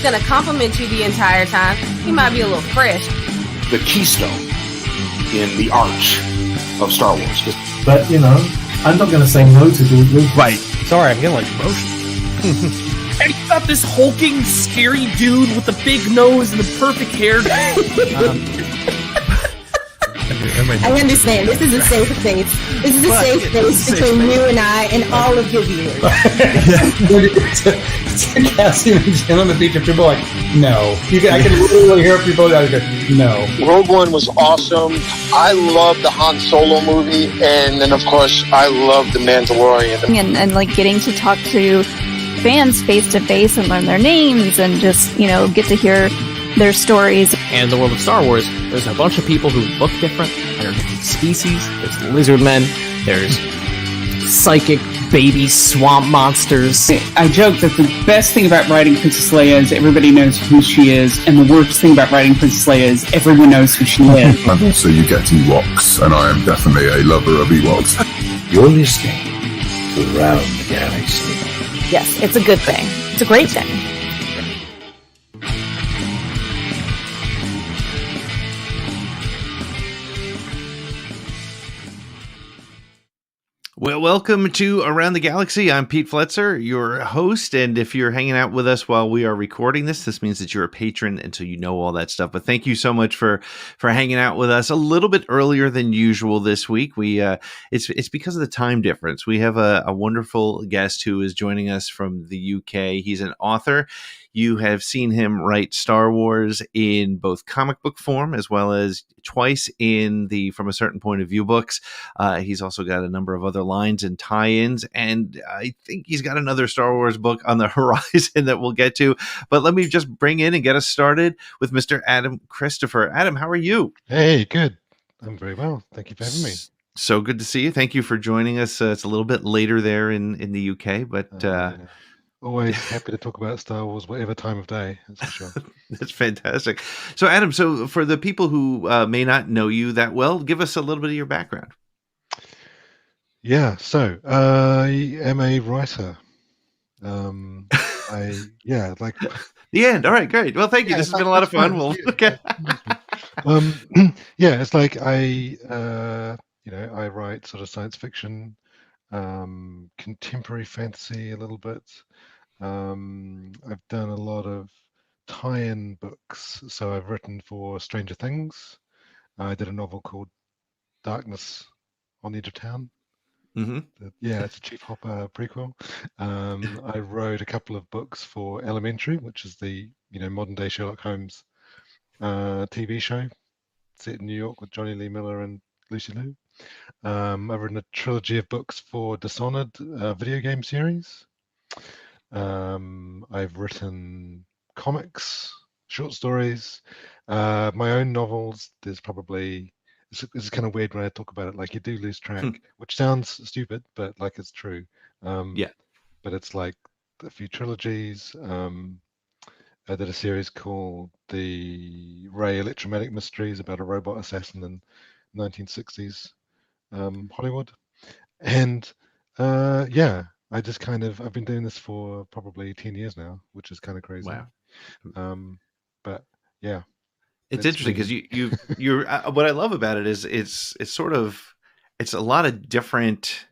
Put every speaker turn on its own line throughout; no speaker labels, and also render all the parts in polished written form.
going to compliment you the entire time. He might be a little fresh.
The keystone in the arch of Star Wars.
But, you know, I'm not going to say no to George Lucas.
Right. Sorry, I'm getting like emotional.
And he's got this hulking, scary dude with the big nose and the perfect hair.
I understand. This is a safe space. This is a safe space between you and I and all of your viewers.
Cassie and Jim on the beach, and people are like, no. I can literally hear people go, no.
Rogue One was awesome. I love the Han Solo movie, and then, of course, I love The Mandalorian.
And like getting to talk to fans face to face and learn their names and just, you know, get to hear their stories.
And in the world of Star Wars, there's a bunch of people who look different and are different species. There's lizard men. There's psychic baby swamp monsters.
I joke that the best thing about writing Princess Leia is everybody knows who she is, and the worst thing about writing Princess Leia is everyone knows who she is.
And also you get Ewoks, and I am definitely a lover of Ewoks.
You're listening to Around the Galaxy.
Yes, it's a good thing. It's a great thing.
Well, welcome to Around the Galaxy. I'm Pete Fletzer, your host, and if you're hanging out with us while we are recording this means that you're a patron, and so you know all that stuff. But thank you so much for hanging out with us a little bit earlier than usual this week. We it's because of the time difference. We have a wonderful guest who is joining us from the UK. He's an author. You have seen him write Star Wars in both comic book form as well as twice in the From a Certain Point of View books. He's also got a number of other lines and tie-ins, and I think he's got another Star Wars book on the horizon that we'll get to. But let me just bring in and get us started with Mr. Adam Christopher. Adam, how are you?
Hey, good. I'm very well. Thank you for having me.
So good to see you. Thank you for joining us. It's a little bit later there in the UK, but...
Yeah. Always happy to talk about Star Wars, whatever time of day. That's for sure.
That's fantastic. So, Adam, for the people who may not know you that well, give us a little bit of your background.
Yeah, so I am a writer. The
end. All right, great. Well, thank you. This has been a lot of fun. Okay.
It's like I write sort of science fiction, contemporary fantasy a little bit. I've done a lot of tie-in books. So I've written for Stranger Things. I did a novel called Darkness on the Edge of Town.
Mm-hmm.
It's a Chief Hopper prequel. I wrote a couple of books for Elementary, which is the modern day Sherlock Holmes TV show set in New York with Johnny Lee Miller and Lucy Liu. I've written a trilogy of books for Dishonored video game series. I've written comics, short stories, my own novels. There's probably it's kind of weird when I talk about it. Like you do lose track, which sounds stupid, but like it's true. But it's like a few trilogies. I did a series called the Ray Electromatic Mysteries about a robot assassin in 1960s Hollywood, and I just I've been doing this for probably 10 years now, which is kind of crazy.
Wow.
But yeah,
it's interesting because you're what I love about it is it's a lot of different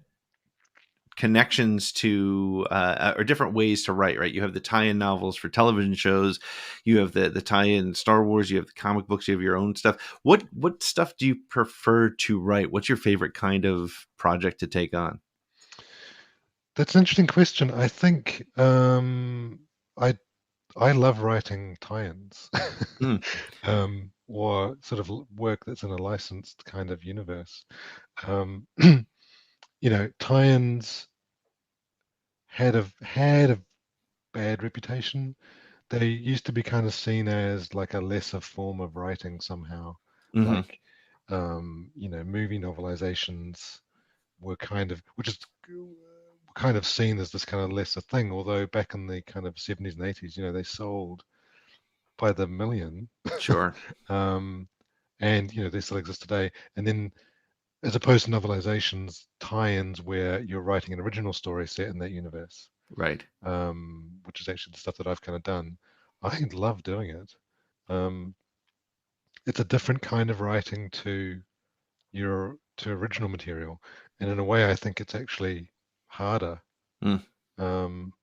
connections to or different ways to write, right? You have the tie-in novels for television shows, you have the tie-in Star Wars, you have the comic books, you have your own stuff. What stuff do you prefer to write? What's your favorite kind of project to take on?
That's an interesting question. I think I love writing tie-ins or sort of work that's in a licensed kind of universe. Tie-ins had a bad reputation. They used to be kind of seen as like a lesser form of writing somehow.
Mm-hmm.
Like movie novelizations were kind of seen as this kind of lesser thing, although back in the kind of 70s and 80s, they sold by the million.
Sure.
And they still exist today. And then as opposed to novelizations, tie-ins where you're writing an original story set in that universe.
Right.
Which is actually the stuff that I've kind of done. I love doing it. It's a different kind of writing to original material, and in a way, I think it's actually harder. Um,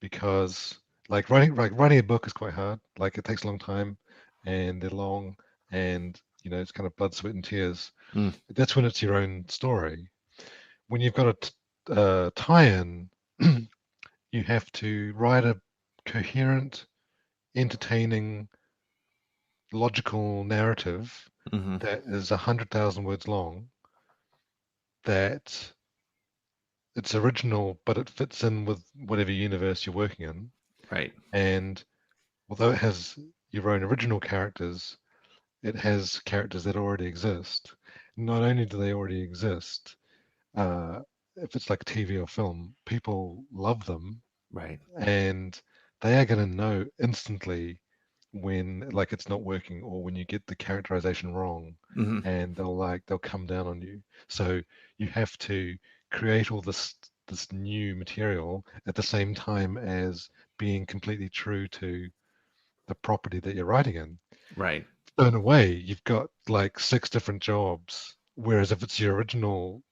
because writing a book is quite hard. Like it takes a long time, and they're long, and it's kind of blood, sweat, and tears. That's when it's your own story. When you've got a tie-in, you have to write a coherent, entertaining, logical narrative that is 100,000 words long. That it's original, but it fits in with whatever universe you're working in.
Right.
And although it has your own original characters, it has characters that already exist. Not only do they already exist, if it's like TV or film, people love them.
Right.
And they are going to know instantly when like it's not working or when you get the characterization wrong, and they'll come down on you. So you have to create all this new material at the same time as being completely true to the property that you're writing in.
Right.
So in a way, you've got like 6 different jobs. Whereas if it's your original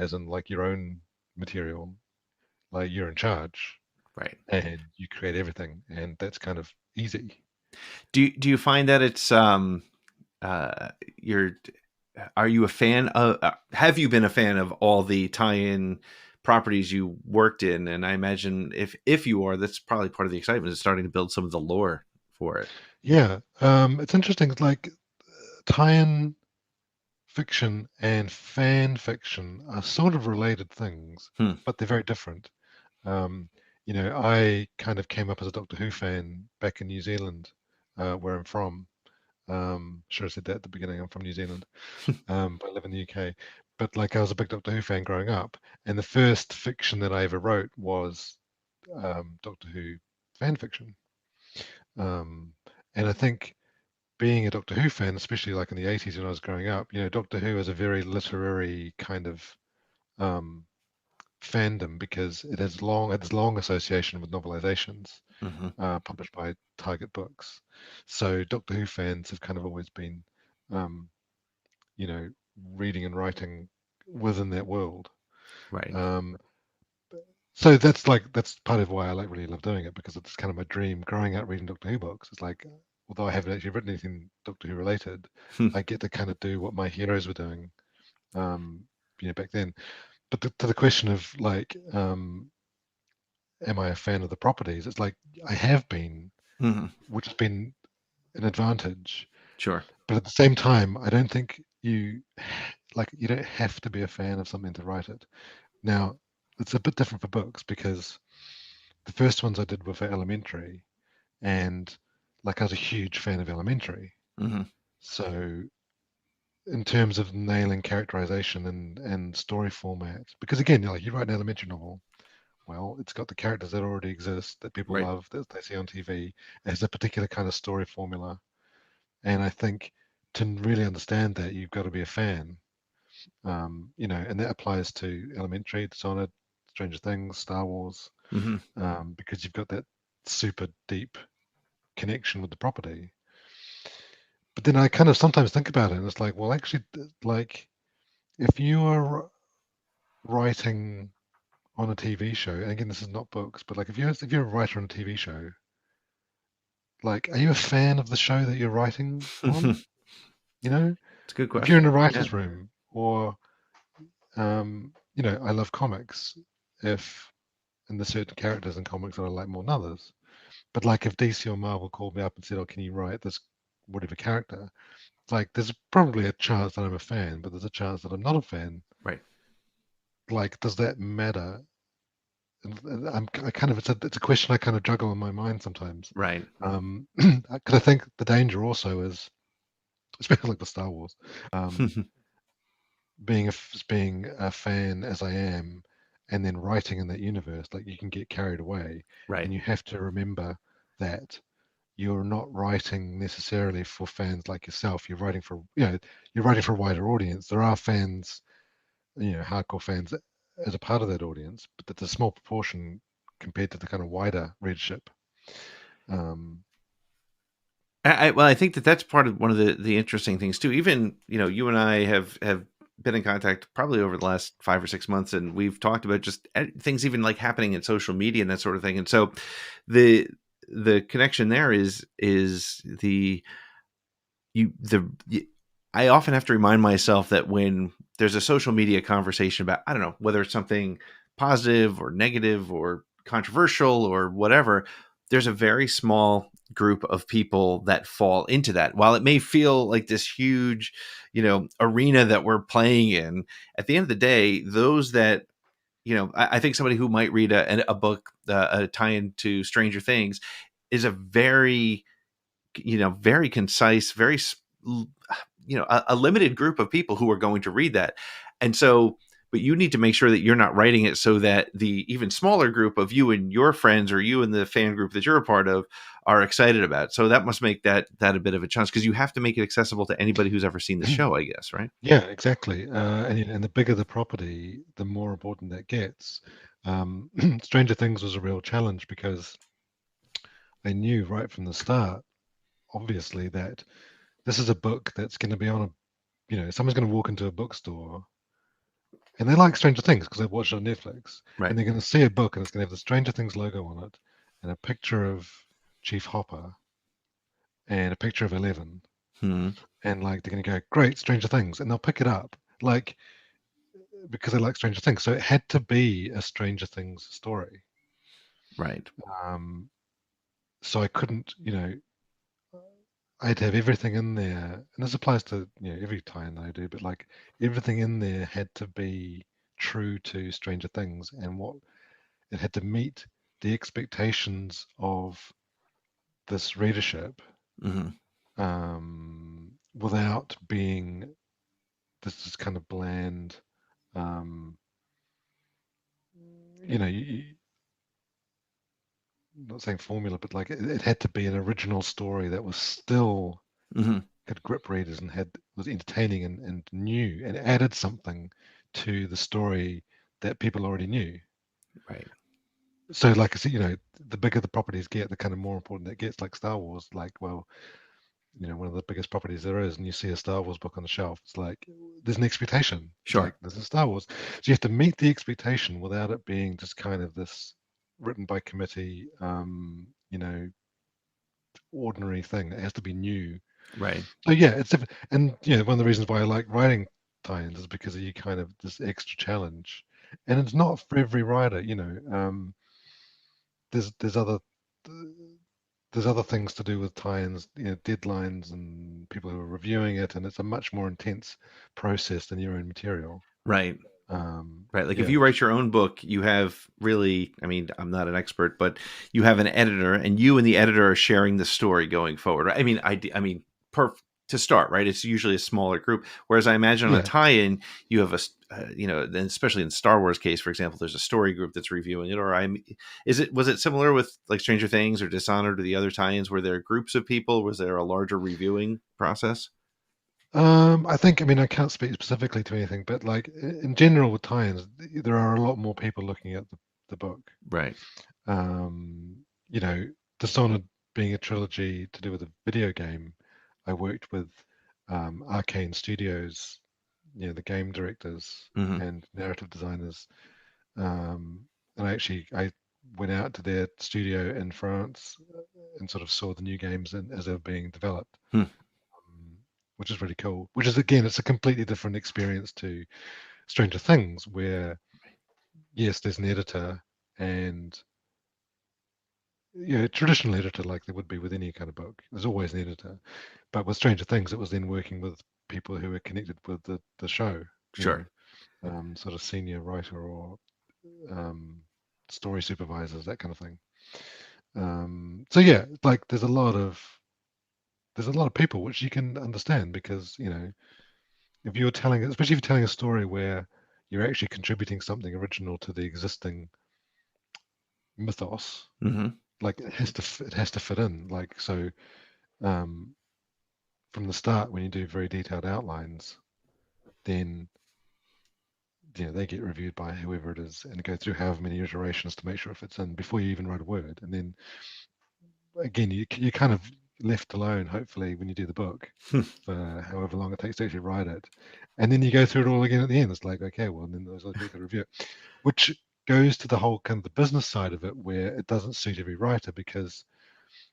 as in like your own material, like you're in charge,
right?
And you create everything, and that's kind of easy.
Do you find that it's are you a fan of? Have you been a fan of all the tie-in properties you worked in? And I imagine if you are, that's probably part of the excitement is starting to build some of the lore for it.
Yeah, it's interesting. It's like tie-in fiction and fan fiction are sort of related things, but they're very different. I kind of came up as a Doctor Who fan back in New Zealand, where I'm from. Should have said that at the beginning. I'm from New Zealand, but I live in the UK. But like, I was a big Doctor Who fan growing up, and the first fiction that I ever wrote was Doctor Who fan fiction. And I think being a Doctor Who fan, especially like in the 80s when I was growing up, Doctor Who is a very literary kind of fandom because it has long association with novelizations published by Target Books. So Doctor Who fans have kind of always been, reading and writing within that world.
Right.
So that's part of why I really love doing it, because it's kind of my dream. Growing up reading Doctor Who books, it's like, although I haven't actually written anything Doctor Who related, I get to kind of do what my heroes were doing, back then. But to the question of like, am I a fan of the properties? It's like I have been, which has been an advantage.
Sure.
But at the same time, I don't think you don't have to be a fan of something to write it. Now, it's a bit different for books because the first ones I did were for Elementary, and like I was a huge fan of Elementary. So in terms of nailing characterization and story format, because again, you write an Elementary novel, well, it's got the characters that already exist that people love, that they see on TV. It has a particular kind of story formula, and I think to really understand that, you've got to be a fan. And that applies to Elementary, Dishonored, Stranger Things, Star Wars, because you've got that super deep connection with the property. But then I kind of sometimes think about it, and it's like, well, actually, like, if you are writing on a TV show, and again, this is not books, but like if you're a writer on a TV show, like, are you a fan of the show that you're writing on?
It's a good question.
If you're in a writer's room, or I love comics. And there's certain characters in comics that I like more than others. But like, if DC or Marvel called me up and said, "Oh, can you write this whatever character?" It's like, there's probably a chance that I'm a fan, but there's a chance that I'm not a fan.
Right.
Like, does that matter? And it's a question I kind of juggle in my mind sometimes.
Right.
Because I think the danger also is, especially like the Star Wars, being a fan as I am, and then writing in that universe, like, you can get carried away,
right?
And you have to remember that you're not writing necessarily for fans like yourself. You're writing for a wider audience. There are fans, hardcore fans as a part of that audience, but that's a small proportion compared to the kind of wider readership.
Well, I think that's part of one of the interesting things too. Even you and I have been in contact probably over the last 5 or 6 months, and we've talked about just things even like happening in social media and that sort of thing. And so the connection there is the you the I often have to remind myself that when there's a social media conversation about, I don't know, whether it's something positive or negative or controversial or whatever, there's a very small group of people that fall into that. While it may feel like this huge, arena that we're playing in, at the end of the day, those that, I think somebody who might read a book, a tie-in to Stranger Things, is a very, very concise, very a limited group of people who are going to read that. And so, but you need to make sure that you're not writing it so that the even smaller group of you and your friends, or you and the fan group that you're a part of, are excited about. So that must make that a bit of a challenge, because you have to make it accessible to anybody who's ever seen the show, I guess, right?
Yeah, exactly. And the bigger the property, the more important that gets. Stranger Things was a real challenge because I knew right from the start, obviously, that this is a book that's going to be on someone's going to walk into a bookstore and they like Stranger Things because they've watched it on Netflix,
right?
And they're going to see a book and it's going to have the Stranger Things logo on it and a picture of Chief Hopper and a picture of Eleven, and like they're going to go, great, Stranger Things, and they'll pick it up, like, because they like Stranger Things. So it had to be a Stranger Things story,
right?
So I couldn't, I had to have everything in there, and this applies to every tie-in I do, but like everything in there had to be true to Stranger Things, and what it had to meet the expectations of this readership, without being this kind of bland, not saying formula, but like it had to be an original story that was still could grip readers and was entertaining and new and added something to the story that people already knew.
Right.
So, like I said, the bigger the properties get, the kind of more important it gets. Like Star Wars, like, well, one of the biggest properties there is, and you see a Star Wars book on the shelf, it's like there's an expectation.
Sure.
It's like, this is Star Wars, so you have to meet the expectation without it being just kind of this written by committee, ordinary thing. It has to be new.
Right.
So yeah, it's different. And one of the reasons why I like writing tie-ins is because you kind of this extra challenge, and it's not for every writer. There's other things to do with tie-ins, deadlines and people who are reviewing it, and it's a much more intense process than your own material.
Right. Right. Like if
Yeah.
you write your own book, you have really, I mean, I'm not an expert, but you have an editor, and you and the editor are sharing the story going forward. Right? I mean, to start, right? It's usually a smaller group. Whereas I imagine on a tie-in, you have then especially in Star Wars case, for example, there's a story group that's reviewing it. Or was it similar with like Stranger Things or Dishonored or the other tie-ins? Were there groups of people? Was there a larger reviewing process?
I mean, I can't speak specifically to anything, but like in general with tie-ins, there are a lot more people looking at the book.
Right.
Dishonored being a trilogy to do with a video game, I worked with Arcane Studios, the game directors and narrative designers, and I went out to their studio in France and sort of saw the new games as they were being developed. Which is really cool. Which is, again, it's a completely different experience to Stranger Things, where yes, there's an editor and traditional editor like there would be with any kind of book. There's always an editor, but with Stranger Things, it was then working with people who are connected with the show.
Sure.
Sort of senior writer or story supervisors, that kind of thing. So yeah, like there's a lot of people which you can understand, because if you're telling, especially if you're telling a story where you're actually contributing something original to the existing mythos, like it has to fit in. Like, so from the start, when you do very detailed outlines, then they get reviewed by whoever it is and go through however many iterations to make sure it fits in before you even write a word. And then again, you kind of left alone, hopefully, when you do the book for however long it takes to actually write it, and then you go through it all again at the end. It's like, okay, well, then there's other people to review it, which goes to the whole kind of the business side of it, where it doesn't suit every writer because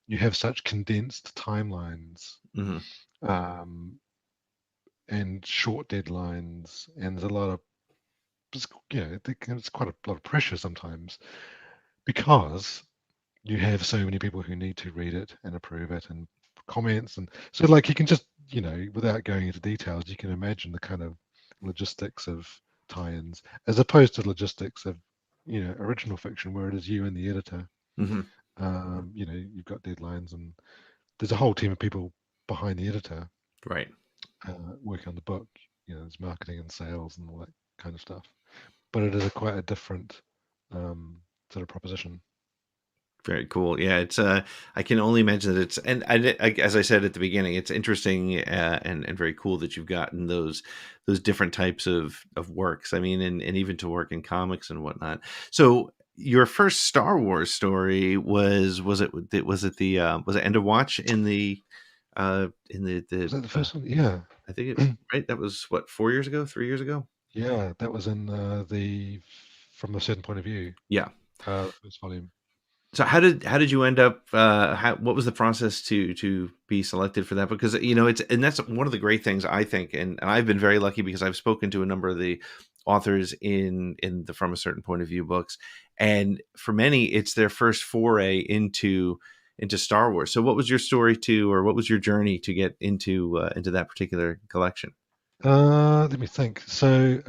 you have such condensed timelines. And short deadlines, and there's a lot of, it's quite a lot of pressure sometimes because you have so many people who need to read it and approve it and comments, and so like you can just, without going into details, you can imagine the kind of logistics of tie-ins as opposed to logistics of original fiction where it is you and the editor. You've got deadlines and there's a whole team of people behind the editor,
right,
working on the book. There's marketing and sales and all that kind of stuff, but it is quite a different sort of proposition.
Very cool. Yeah, it's I can only imagine that it's, and as I said at the beginning, it's interesting and very cool that you've gotten those different types of works. I mean, and even to work in comics and whatnot. So your first Star Wars story was it End of Watch in the
was that the first one? Yeah,
I think it right. That was what, 4 years ago, 3 years ago.
Yeah, that was in the From a Certain Point of View.
Yeah,
the first volume.
So how did you end up? What was the process to be selected for that? Because that's one of the great things, I think, and I've been very lucky because I've spoken to a number of the authors in the From a Certain Point of View books, and for many, it's their first foray into Star Wars. So what was your story or what was your journey to get into that particular collection?
Let me think. So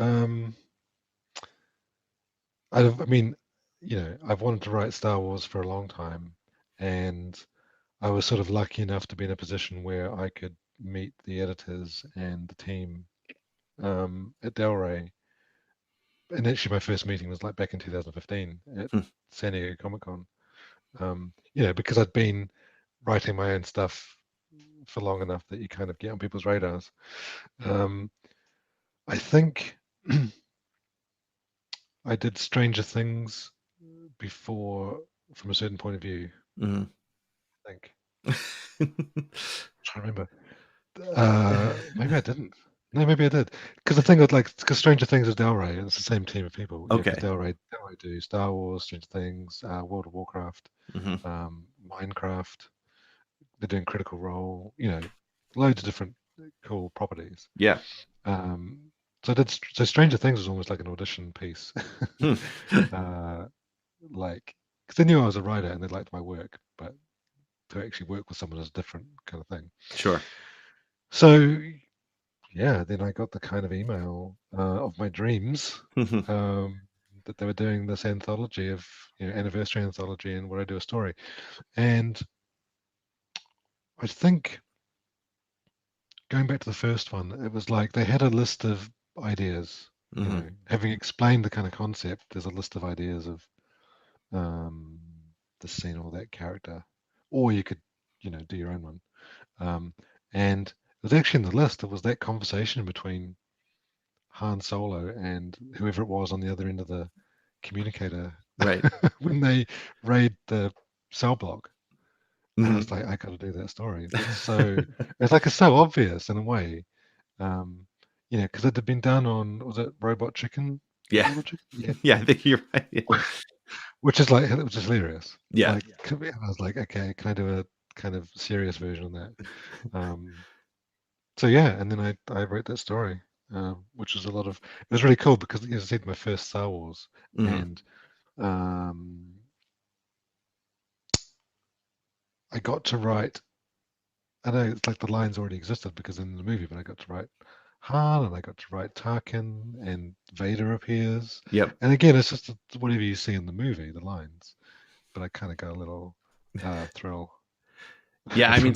I've wanted to write Star Wars for a long time, and I was sort of lucky enough to be in a position where I could meet the editors and the team at Del Rey. And actually, my first meeting was like back in 2015 at San Diego Comic-Con. Because I'd been writing my own stuff for long enough that you kind of get on people's radars. I think I did Stranger Things before From a Certain Point of View. I think. I'm trying to remember. Maybe I didn't. No, maybe I did. Because the thing with because Stranger Things is Del Rey, and it's the same team of people.
Okay.
Del Rey do Star Wars, Stranger Things, World of Warcraft, Minecraft. They're doing Critical Role. Loads of different cool properties.
Yeah.
So Stranger Things was almost like an audition piece. Because they knew I was a writer and they liked my work, but to actually work with someone is a different kind of thing.
Sure.
So, yeah, then I got the kind of email of my dreams that they were doing this anthology of, anniversary anthology, and would I do a story? And I think going back to the first one, it was like they had a list of ideas. Having explained the kind of concept, there's a list of ideas of the scene or that character, or you could, do your own one. And it was actually in the list. It was that conversation between Han Solo and whoever it was on the other end of the communicator,
right?
When they raid the cell block. And I was like, I got to do that story. It's so obvious in a way, because it had been done on, was it Robot Chicken?
Yeah.
Robot Chicken?
Yeah, I think you're right. Yeah.
Which is it was just hilarious.
Yeah.
I was like, okay, can I do a kind of serious version of that? So yeah, and then I wrote that story, which was it was really cool because, as I said, my first Star Wars, and I got to write. I know it's like the lines already existed because in the movie, but I got to write Han, and I got to write Tarkin, and Vader appears.
Yep.
And again, it's just whatever you see in the movie, the lines. But I kind of got a little thrill.
Yeah, I mean,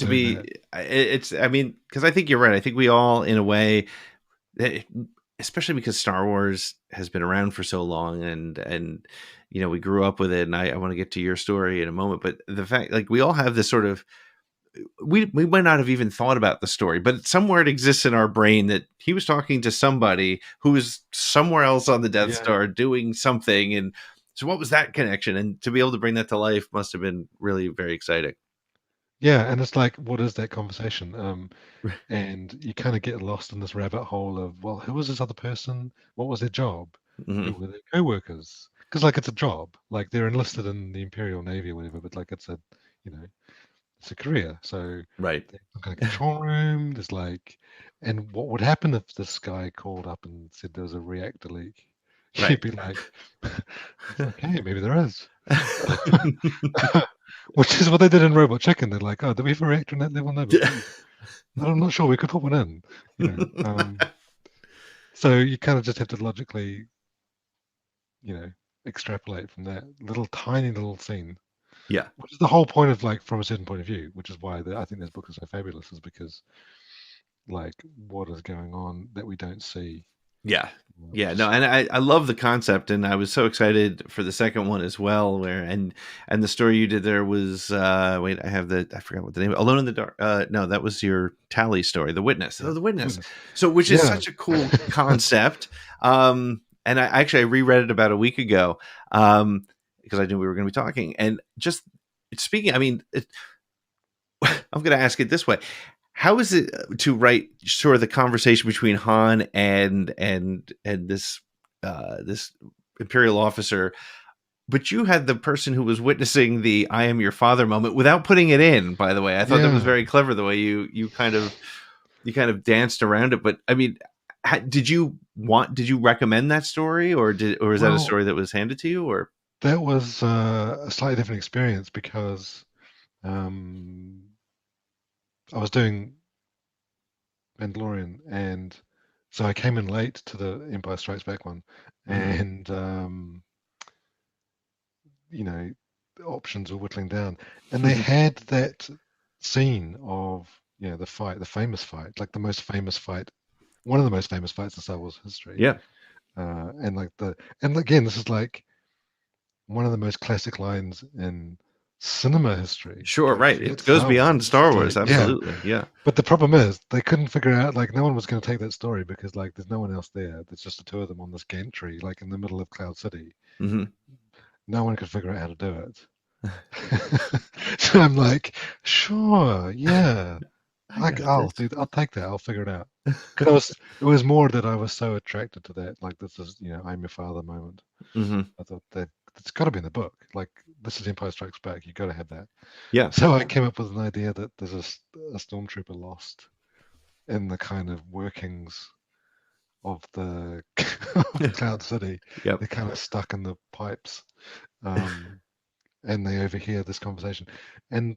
because I think you're right. I think we all, in a way, especially because Star Wars has been around for so long, and we grew up with it. And I want to get to your story in a moment, but the fact, we all have this sort of, we might not have even thought about the story, but somewhere it exists in our brain that he was talking to somebody who was somewhere else on the Death Star doing something. And so what was that connection? And to be able to bring that to life must have been really very exciting.
Yeah, and it's like, what is that conversation? And you kind of get lost in this rabbit hole of, well, who was this other person? What was their job? Who were their co-workers? Because like it's a job, like they're enlisted in the Imperial Navy or whatever, but like it's a, you know, it's a career. So
Right.
there's some kind of control room. There's like, and what would happen if this guy called up and said there was a reactor leak?
Right.
You'd be like, okay, maybe there is. Which is what they did in Robot Chicken. They're like, oh, do we have a reactor in that level? No, but I'm not sure. We could put one in. You know, so you kind of just have to logically, extrapolate from that little tiny little scene.
Yeah.
Which is the whole point of like from a certain point of view, which is why I think this book is so fabulous, is because like what is going on that we don't see.
Yeah. Yeah, no, and I love the concept, and I was so excited for the second one as well. And the story you did there was I forgot what the name. Alone in the Dark. No, that was your Tally story, The Witness. Oh, The Witness. So, which is such a cool concept. And I reread it about a week ago because I knew we were going to be talking. And just speaking, I mean, I'm going to ask it this way. How is it to write sort of the conversation between Han and this this Imperial officer, but you had the person who was witnessing the "I am your father" moment without putting it in? By the way, I thought that was very clever the way you kind of danced around it. But I mean, did you recommend that story, or is that a story that was handed to you, or
that was a slightly different experience because. I was doing Mandalorian, and so I came in late to the Empire Strikes Back one, and the options were whittling down, and they had that scene of the famous fight, like the most famous fight, one of the most famous fights in Star Wars history.
Yeah,
and again, this is like one of the most classic lines in cinema history.
Sure, right. It goes beyond Star Wars, absolutely. Yeah.
But the problem is they couldn't figure out, like, no one was going to take that story because like there's no one else there. There's just the two of them on this gantry, like in the middle of Cloud City.
Mm-hmm.
No one could figure out how to do it. So I'm like, sure, yeah. I'll take that. I'll figure it out. Because it was more that I was so attracted to that. Like, this is, I'm your father moment.
Mm-hmm.
I thought that it's got to be in the book. Like, this is Empire Strikes Back. You got to have that.
Yeah.
So I came up with an idea that there's a stormtrooper lost in the kind of workings of the Cloud City.
Yep.
They're kind of stuck in the pipes, and they overhear this conversation, and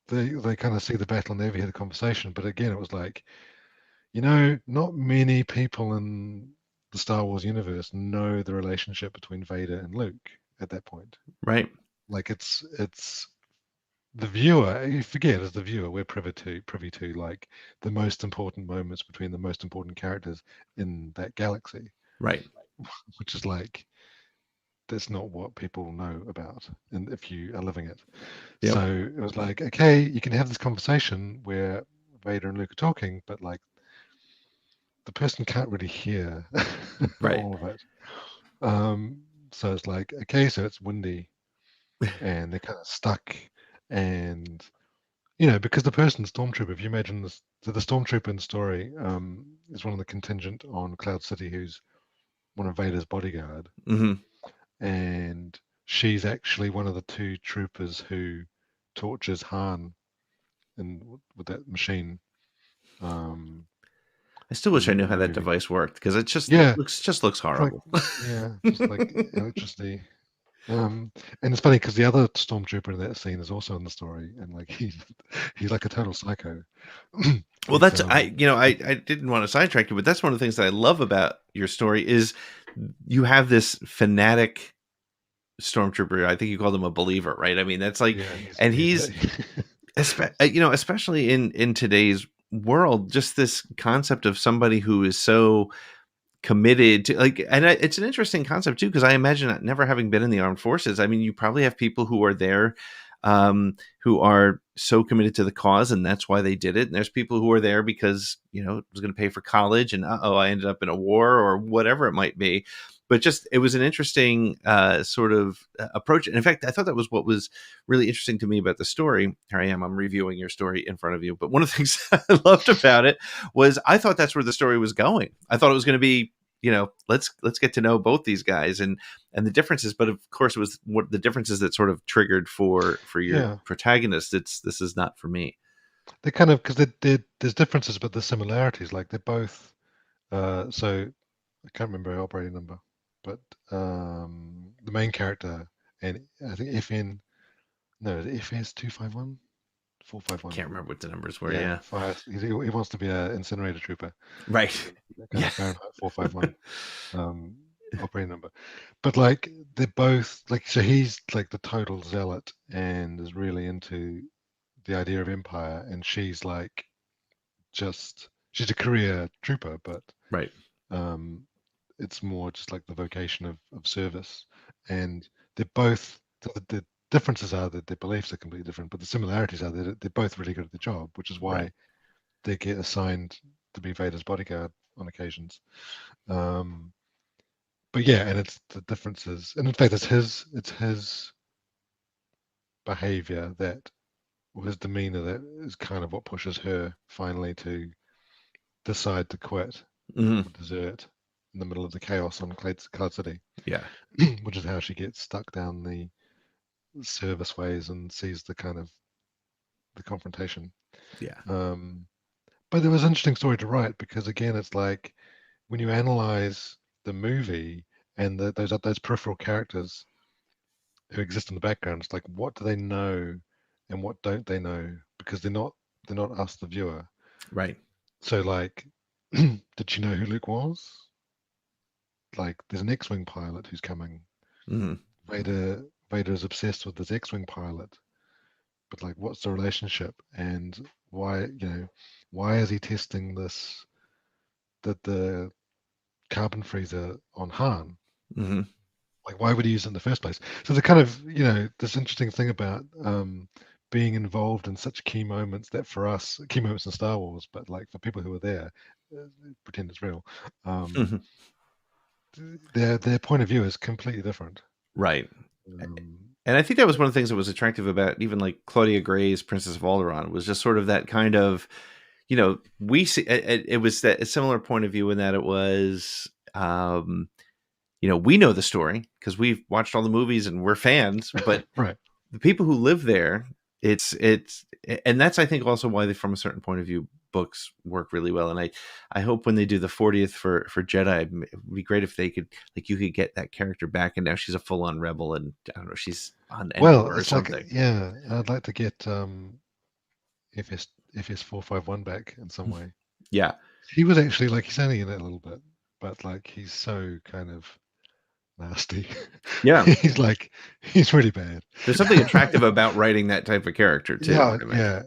they kind of see the battle and they overhear the conversation. But again, it was like, not many people in the Star Wars universe know the relationship between Vader and Luke at that point.
Right.
Like it's the viewer, you forget as the viewer, we're privy to like the most important moments between the most important characters in that galaxy.
Right.
Which is like, that's not what people know about, and if you are living it. Yep. So it was like, okay, you can have this conversation where Vader and Luke are talking, but like the person can't really hear all of it. So it's like, okay, so it's windy and they're kind of stuck, and because the person's stormtrooper, if you imagine this, so the stormtrooper in the story is one of the contingent on Cloud City who's one of Vader's bodyguard.
Mm-hmm.
And she's actually one of the two troopers who tortures Han with that machine.
I still wish I knew how that device worked, because it just looks horrible.
Just like electricity. And it's funny because the other stormtrooper in that scene is also in the story, and like he's like a total psycho.
Well, that's I didn't want to sidetrack you, but that's one of the things that I love about your story is you have this fanatic stormtrooper. I think you called him a believer, right? I mean, that's like, he's especially in today's world, just this concept of somebody who is so committed to, like, and it's an interesting concept too, because I imagine, never having been in the armed forces, I mean, you probably have people who are there who are so committed to the cause, and that's why they did it. And there's people who are there because it was going to pay for college, and I ended up in a war or whatever it might be. but just it was an interesting sort of approach. And in fact, I thought that was what was really interesting to me about the story. Here I am, I'm reviewing your story in front of you. But one of the things I loved about it was I thought that's where the story was going. I thought it was going to be, let's get to know both these guys and the differences. But of course, it was what the differences that sort of triggered for your protagonist. This is not for me.
They kind of, because there's differences, but there's similarities. Like they're both. So I can't remember her operating number, but the main character, and I think FS 251, 451.
Can't remember what the numbers were. Yeah.
He wants to be an incinerator trooper.
Right.
Fahrenheit 451 operating number. But like they're both like, so he's like the total zealot and is really into the idea of empire, and she's like she's a career trooper, but
right.
It's more just like the vocation of service, and they're both the differences are that their beliefs are completely different, but the similarities are that they're both really good at the job, which is why they get assigned to be Vader's bodyguard on occasions. But yeah, and it's the differences, and in fact, it's his behavior or his demeanor that is kind of what pushes her finally to decide to quit or desert in the middle of the chaos on Cloud City.
Yeah.
Which is how she gets stuck down the service ways and sees the kind of the confrontation.
Yeah.
But it was an interesting story to write, because again, it's like when you analyze the movie and those peripheral characters who exist in the background, it's like, what do they know and what don't they know? Because they're not us, the viewer.
Right.
So like, did she know who Luke was? Like, there's an X-wing pilot who's coming. Vader is obsessed with this X-wing pilot, but like, what's the relationship, and why is he testing the carbon freezer on Han? Like, why would he use it in the first place? So the kind of this interesting thing about being involved in such key moments that for us, key moments in Star Wars, but like for people who are there, pretend it's real. Their point of view is completely different.
Right. And I think that was one of the things that was attractive about even like Claudia Gray's Princess of Alderaan, was just sort of that kind of, we see it was that a similar point of view in that it was, we know the story because we've watched all the movies and we're fans, but
right.
The people who live there, and that's, I think, also why from a certain point of view, books work really well. And I hope when they do the 40th for Jedi, it would be great if they could, like, you could get that character back, and now she's a full-on rebel, and I don't know, she's on Endor or something.
Like, I'd like to get FS 451 back in some way.
Yeah,
he was actually, like, he's only in it a little bit, but like, he's so kind of nasty.
Yeah.
he's really bad.
There's something attractive about writing that type of character too.
Yeah.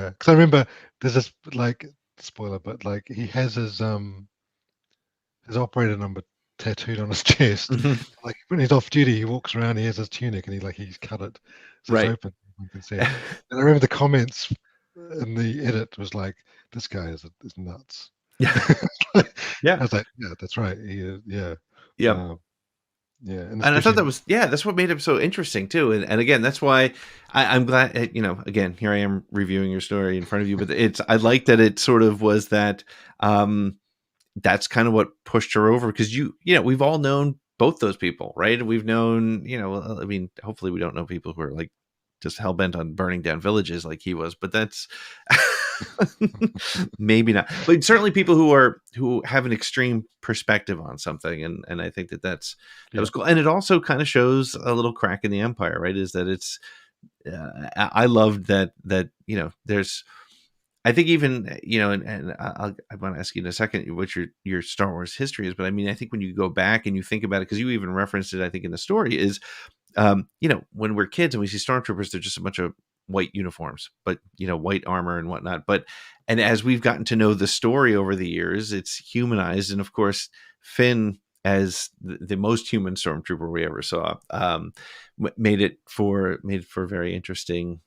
Because I remember there's this, like, spoiler, but like, he has his operator number tattooed on his chest. Like, when he's off duty, he walks around, he has his tunic, and he's cut it, so it's open, you can see it. And I remember the comments in the edit was like, this guy is nuts.
Yeah.
I was like, yeah, that's right. He is, yeah.
And I thought that was, that's what made him so interesting too. And again, that's why I'm glad, again, here I am reviewing your story in front of you, but I like that it sort of was that, that's kind of what pushed her over, because we've all known both those people, right? We've known, I mean, hopefully we don't know people who are like just hell bent on burning down villages like he was, but that's maybe not, but certainly people who have an extreme perspective on something. And I think that was cool. And it also kind of shows a little crack in the Empire, right? Is that it's, I loved that, there's, I think even, and I want to ask you in a second what your Star Wars history is, but I mean, I think when you go back and you think about it, because you even referenced it, I think in the story is, when we're kids and we see stormtroopers, they're just a bunch of white uniforms, but white armor and whatnot. And as we've gotten to know the story over the years, it's humanized. And of course, Finn, as the most human stormtrooper we ever saw, made for a very interesting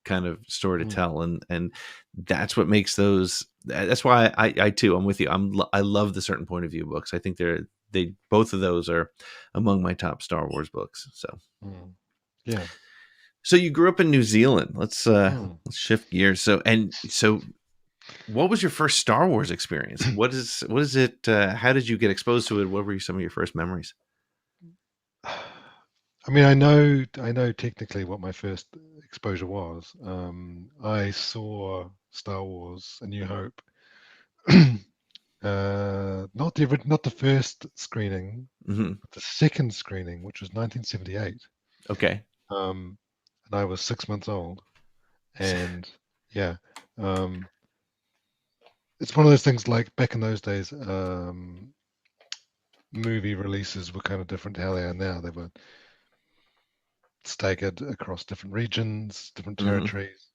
kind of story to tell. And that's what makes those, that's why I too, I'm with you. I love the certain point of view books. I think they both of those are among my top Star Wars books. So
yeah.
So you grew up in New Zealand. Let's shift gears. So what was your first Star Wars experience? What is it? How did you get exposed to it? What were some of your first memories?
I mean, I know technically what my first exposure was. I saw Star Wars: A New Hope. Not the first screening, but the second screening, which was 1978.
Okay.
And I was 6 months old, and yeah, it's one of those things. Like back in those days, movie releases were kind of different to how they are now. They were staggered across different regions, different territories.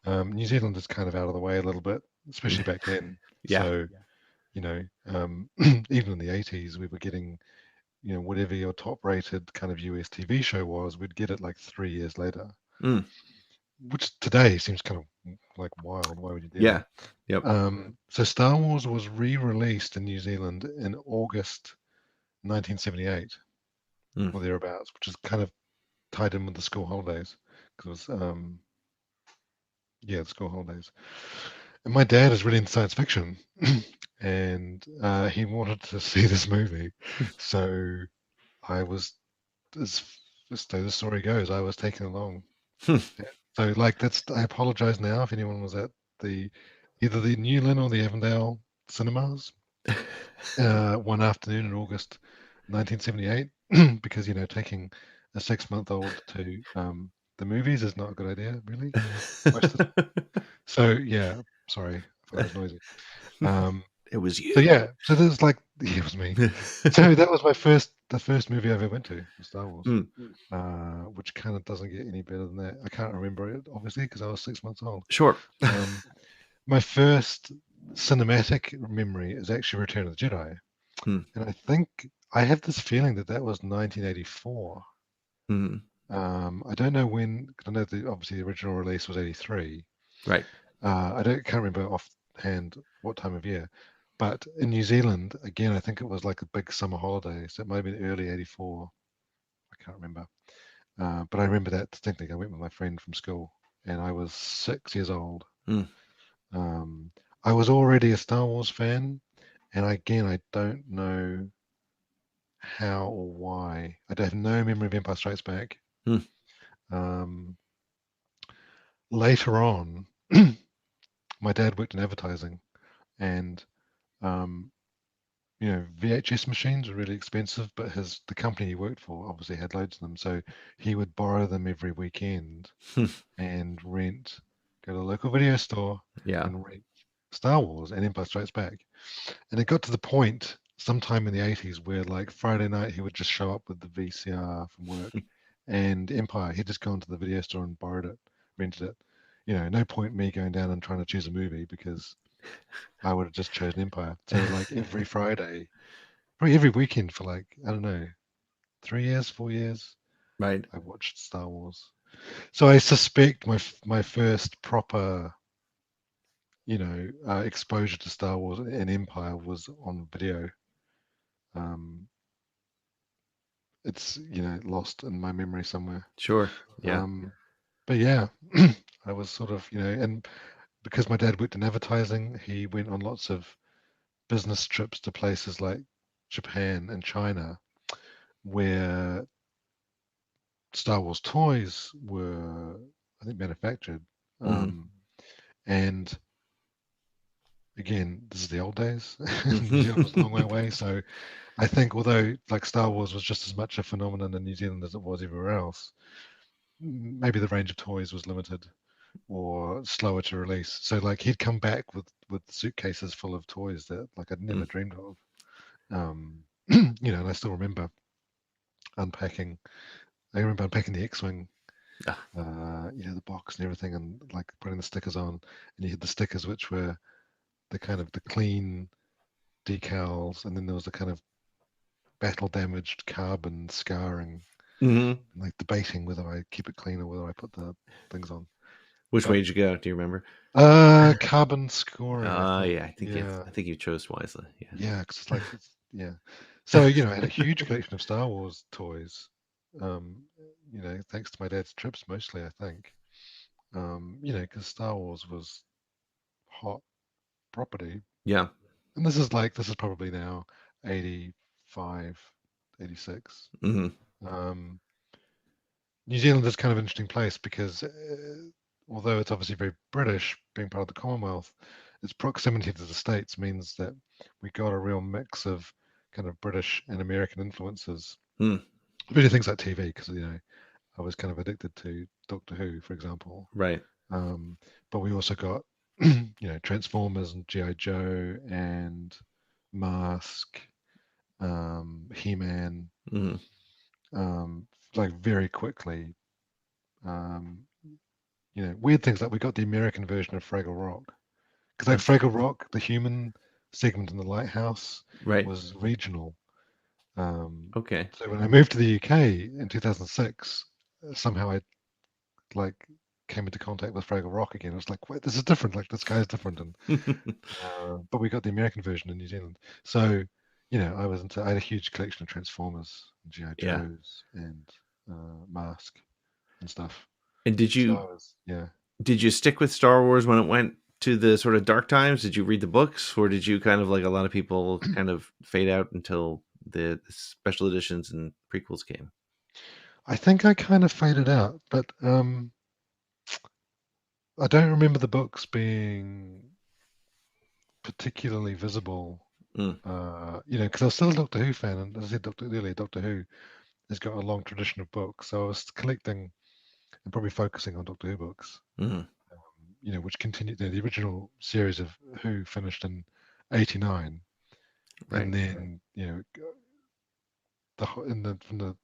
New Zealand is kind of out of the way a little bit, especially back then.
Yeah.
So, even in the 80s, we were getting, whatever your top-rated kind of US TV show was, we'd get it like 3 years later, which today seems kind of like wild. Why would you do that?
Yep.
So Star Wars was re-released in New Zealand in August 1978 or thereabouts, which is kind of tied in with the school holidays, because the school holidays. And my dad is really into science fiction, and he wanted to see this movie, so I was, as the story goes, I was taken along. So I apologize now if anyone was at either the Newlyn or the Avondale cinemas one afternoon in August 1978, because taking a 6-month-old to the movies is not a good idea, really. So yeah, sorry if I was noisy.
It was you.
So yeah, so there's it was me. So that was the first movie I ever went to, Star Wars, which kind of doesn't get any better than that. I can't remember it obviously because I was 6 months old.
Sure.
My first cinematic memory is actually Return of the Jedi, and I think I have this feeling that was 1984. I don't know when. I know obviously the original release was 83.
Right.
Can't remember offhand what time of year, but in New Zealand again, I think it was like a big summer holiday, so it might have been early '84. I can't remember, but I remember that distinctly. I went with my friend from school, and I was 6 years old. I was already a Star Wars fan, and I don't know how or why. I have no memory of Empire Strikes Back. Later on, my dad worked in advertising, and VHS machines were really expensive, but the company he worked for obviously had loads of them, so he would borrow them every weekend and go to the local video store and rent Star Wars and Empire Strikes Back. And it got to the point sometime in the 80s where like Friday night he would just show up with the VCR from work and Empire. He'd just go into the video store and rented it. No point me going down and trying to choose a movie because I would have just chosen Empire. So like every Friday, probably every weekend for like, I don't know, 3 years, 4 years,
right,
I watched Star Wars. So I suspect my first proper exposure to Star Wars and Empire was on video. It's lost in my memory somewhere.
Sure. Yeah.
But yeah, I was sort of and because my dad worked in advertising, he went on lots of business trips to places like Japan and China, where Star Wars toys were, I think, manufactured. And again, this is the old days. New Zealand was a long way away, so I think although like Star Wars was just as much a phenomenon in New Zealand as it was everywhere else, maybe the range of toys was limited or slower to release. So like he'd come back with suitcases full of toys that like I'd never dreamed of. And I still remember unpacking. I remember unpacking the X-wing, the box and everything, and like putting the stickers on. And you had the stickers which were the kind of the clean decals, and then there was the kind of battle damaged carbon scarring. Like debating whether I keep it clean or whether I put the things on.
Which way did you go? Do you remember?
Carbon scoring.
I think you chose wisely.
Yeah, because it's like So, I had a huge collection of Star Wars toys. Thanks to my dad's trips mostly, I think. Because Star Wars was hot property.
Yeah.
And this is probably now 85, 86.
Mm-hmm.
New Zealand is kind of an interesting place because although it's obviously very British, being part of the Commonwealth, its proximity to the States means that we got a real mix of kind of British and American influences. Really things like TV, because I was kind of addicted to Doctor Who, for example.
Right.
But we also got Transformers and G.I. Joe and Mask, He-Man. Like very quickly, weird things like we got the American version of Fraggle Rock, because like Fraggle Rock, the human segment in the lighthouse, was regional.
Okay.
So when I moved to the UK in 2006, somehow I came into contact with Fraggle Rock again. I was like, wait, this is different. Like this guy's different, and but we got the American version in New Zealand. So I had a huge collection of Transformers, G.I. Joes, and Mask and stuff.
And did you
yeah.
Did you stick with Star Wars when it went to the sort of dark times? Did you read the books, or did you kind of, like a lot of people, kind of fade out until the special editions and prequels came?
I think I kind of faded out, but I don't remember the books being particularly visible. Because I was still a Doctor Who fan, and as I said earlier, Doctor Who has got a long tradition of books. So I was collecting and probably focusing on Doctor Who books. Which continued. The original series of Who finished in '89, and then from the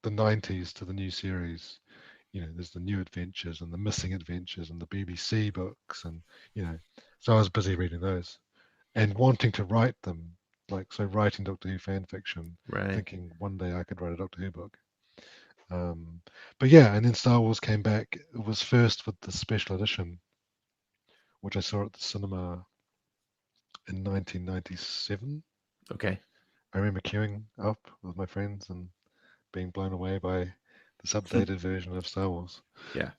'90s to the new series, there's the New Adventures and the Missing Adventures and the BBC books, and so I was busy reading those and wanting to write them, writing Doctor Who fan fiction, thinking one day I could write a Doctor Who book. But yeah, and then Star Wars came back. It was first with the special edition, which I saw at the cinema in 1997.
Okay.
I remember queuing up with my friends and being blown away by this updated version of Star Wars.
Yeah.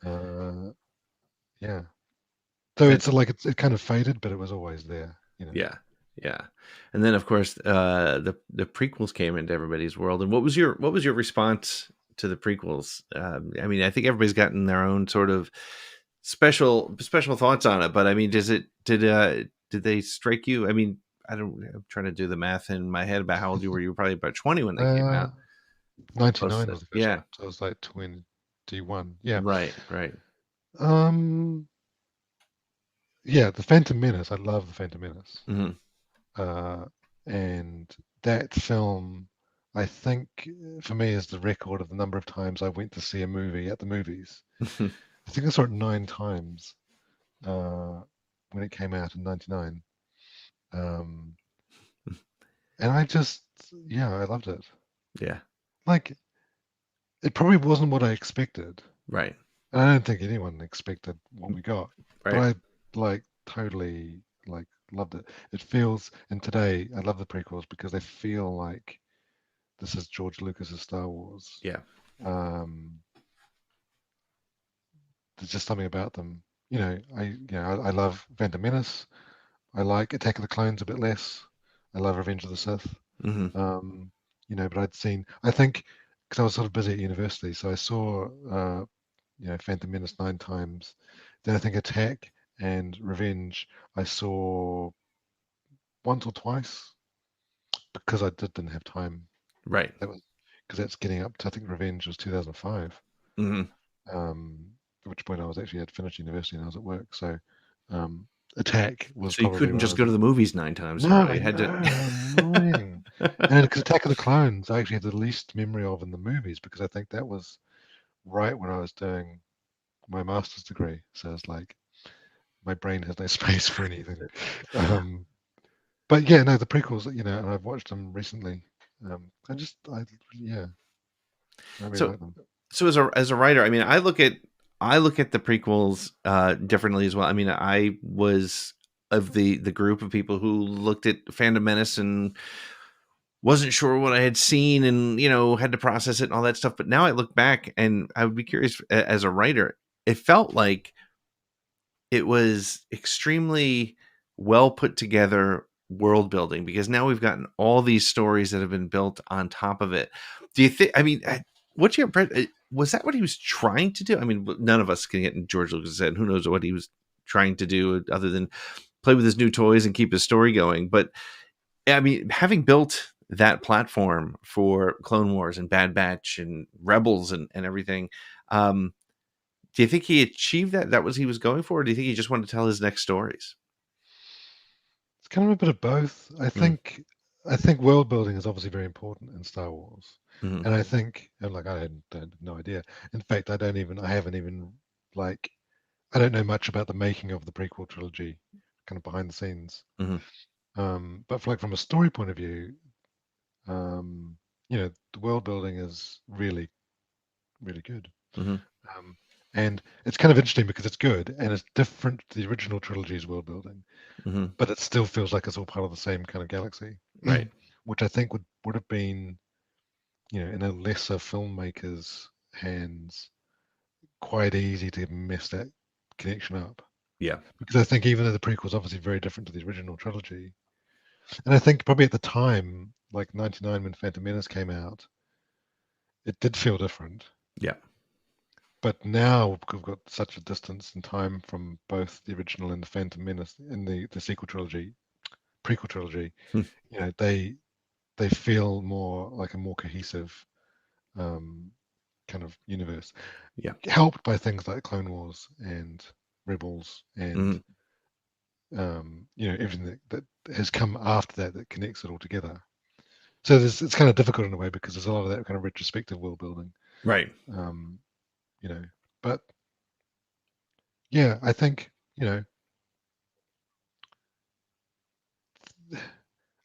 Yeah. So it kind of faded, but it was always there.
Yeah. Yeah. And then of course the prequels came into everybody's world. And what was your response to the prequels? I mean, I think everybody's gotten their own sort of special thoughts on it, but I mean, did they strike you? I mean, I'm trying to do the math in my head about how old you were. You were probably about 20 when they came out.
99 was the first one, so I was like 21. Yeah.
Right.
Yeah, the Phantom Menace. I love the Phantom Menace. And that film, I think, for me, is the record of the number of times I went to see a movie at the movies. I think I saw it 9 times when it came out in '99. And I loved it.
Yeah.
Like, it probably wasn't what I expected.
Right.
And I don't think anyone expected what we got.
Right.
But I totally loved it. It feels, and today I love the prequels because they feel like this is George Lucas's Star Wars.
Yeah.
There's just something about them. I love Phantom Menace. I like Attack of the Clones a bit less. I love Revenge of the Sith. But I think, because I was sort of busy at university, so I saw, Phantom Menace 9 times. Then I think Attack and Revenge I saw once or twice because I didn't have time.
Right.
That was because that's getting up to, I think Revenge was 2005. At which point I had finished university and I was at work. So Attack was.
So you couldn't just go to the movies 9 times.
No,
You had to.
Annoying. And because Attack of the Clones, I actually had the least memory of in the movies because I think that was right when I was doing my master's degree. So it's like my brain has no space for anything. But yeah, no, the prequels, and I've watched them recently. I really like them.
So as a writer, I mean, I look at the prequels differently as well. I mean, I was of the group of people who looked at Phantom Menace and wasn't sure what I had seen and, had to process it and all that stuff. But now I look back and I would be curious as a writer, it felt like it was extremely well put together world building, because now we've gotten all these stories that have been built on top of it. Do you think, what's your impression? Was that what he was trying to do? I mean, none of us can get in George Lucas' head. Who knows what he was trying to do other than play with his new toys and keep his story going. But I mean, having built that platform for Clone Wars and Bad Batch and Rebels and everything, do you think he achieved that? That was he was going for? Or do you think he just wanted to tell his next stories?
It's kind of a bit of both. I think world building is obviously very important in Star Wars, and I think, and like I had no idea. In fact, I don't know much about the making of the prequel trilogy, kind of behind the scenes. But from a story point of view, the world building is really, really good. And it's kind of interesting because it's good and it's different to the original trilogy's world building, but it still feels like it's all part of the same kind of galaxy,
right?
Which I think would have been, in a lesser filmmaker's hands, quite easy to mess that connection up.
Yeah,
because I think even though the prequel is obviously very different to the original trilogy, and I think probably at the time, like '99 when Phantom Menace came out, it did feel different.
Yeah.
But now we've got such a distance in time from both the original and the Phantom Menace in the prequel trilogy. They feel more like a more cohesive kind of universe.
Yeah,
helped by things like Clone Wars and Rebels and everything that has come after that connects it all together. So it's kind of difficult in a way because there's a lot of that kind of retrospective world building,
right?
But yeah, I think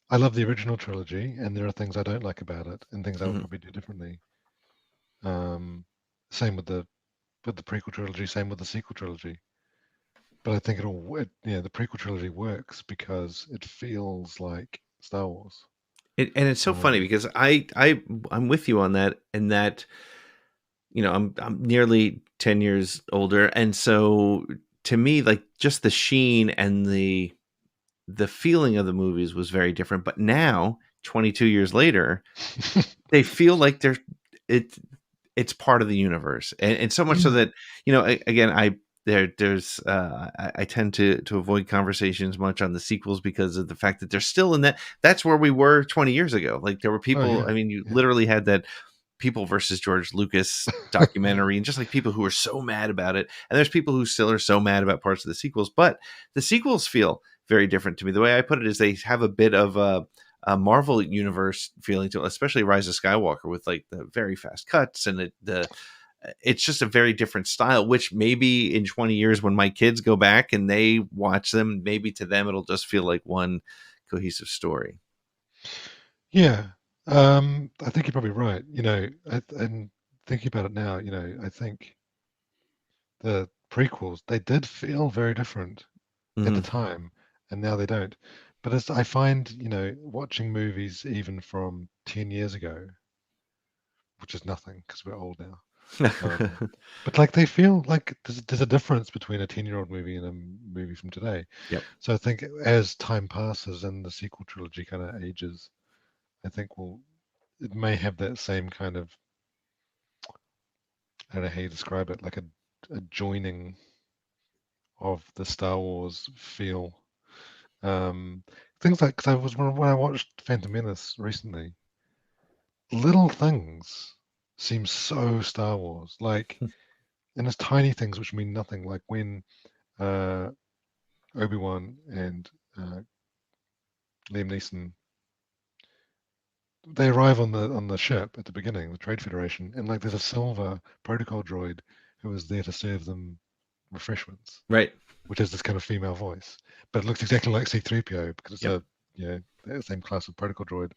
I love the original trilogy, and there are things I don't like about it, and things I would probably do differently. Same with the prequel trilogy, same with the sequel trilogy. But I think the prequel trilogy works because it feels like Star Wars.
And it's so funny because I'm with you on that, and that I'm nearly 10 years older, and so to me, like, just the sheen and the feeling of the movies was very different. But now, 22 years later, they feel like it's part of the universe, and so much so that again, I tend to avoid conversations much on the sequels because of the fact that they're still in that's where we were 20 years ago. Like, there were people, I mean, you literally had that People versus George Lucas documentary, and just like people who are so mad about it, and there's people who still are so mad about parts of the sequels, but the sequels feel very different to me. The way I put it is they have a bit of a Marvel universe feeling to it, especially Rise of Skywalker, with like the very fast cuts and it's just a very different style, which maybe in 20 years when my kids go back and they watch them, maybe to them it'll just feel like one cohesive story.
Yeah. I think you're probably right. And thinking about it now, I think the prequels, they did feel very different at the time, and now they don't. But as I find, watching movies even from 10 years ago, which is nothing because we're old now. But like they feel like there's a difference between a 10-year-old movie and a movie from today.
Yep.
So I think as time passes and the sequel trilogy kind of ages, I think it may have that same kind of, I don't know how you describe it, like a joining of the Star Wars feel. Things like, because when I watched Phantom Menace recently, little things seem so Star Wars, like, and there's tiny things which mean nothing, like when Obi-Wan and Liam Neeson, they arrive on the ship at the beginning, the Trade Federation, and like there's a silver protocol droid who is there to serve them refreshments,
right?
Which is this kind of female voice, but it looks exactly like C-3PO because it's the same class of protocol droid,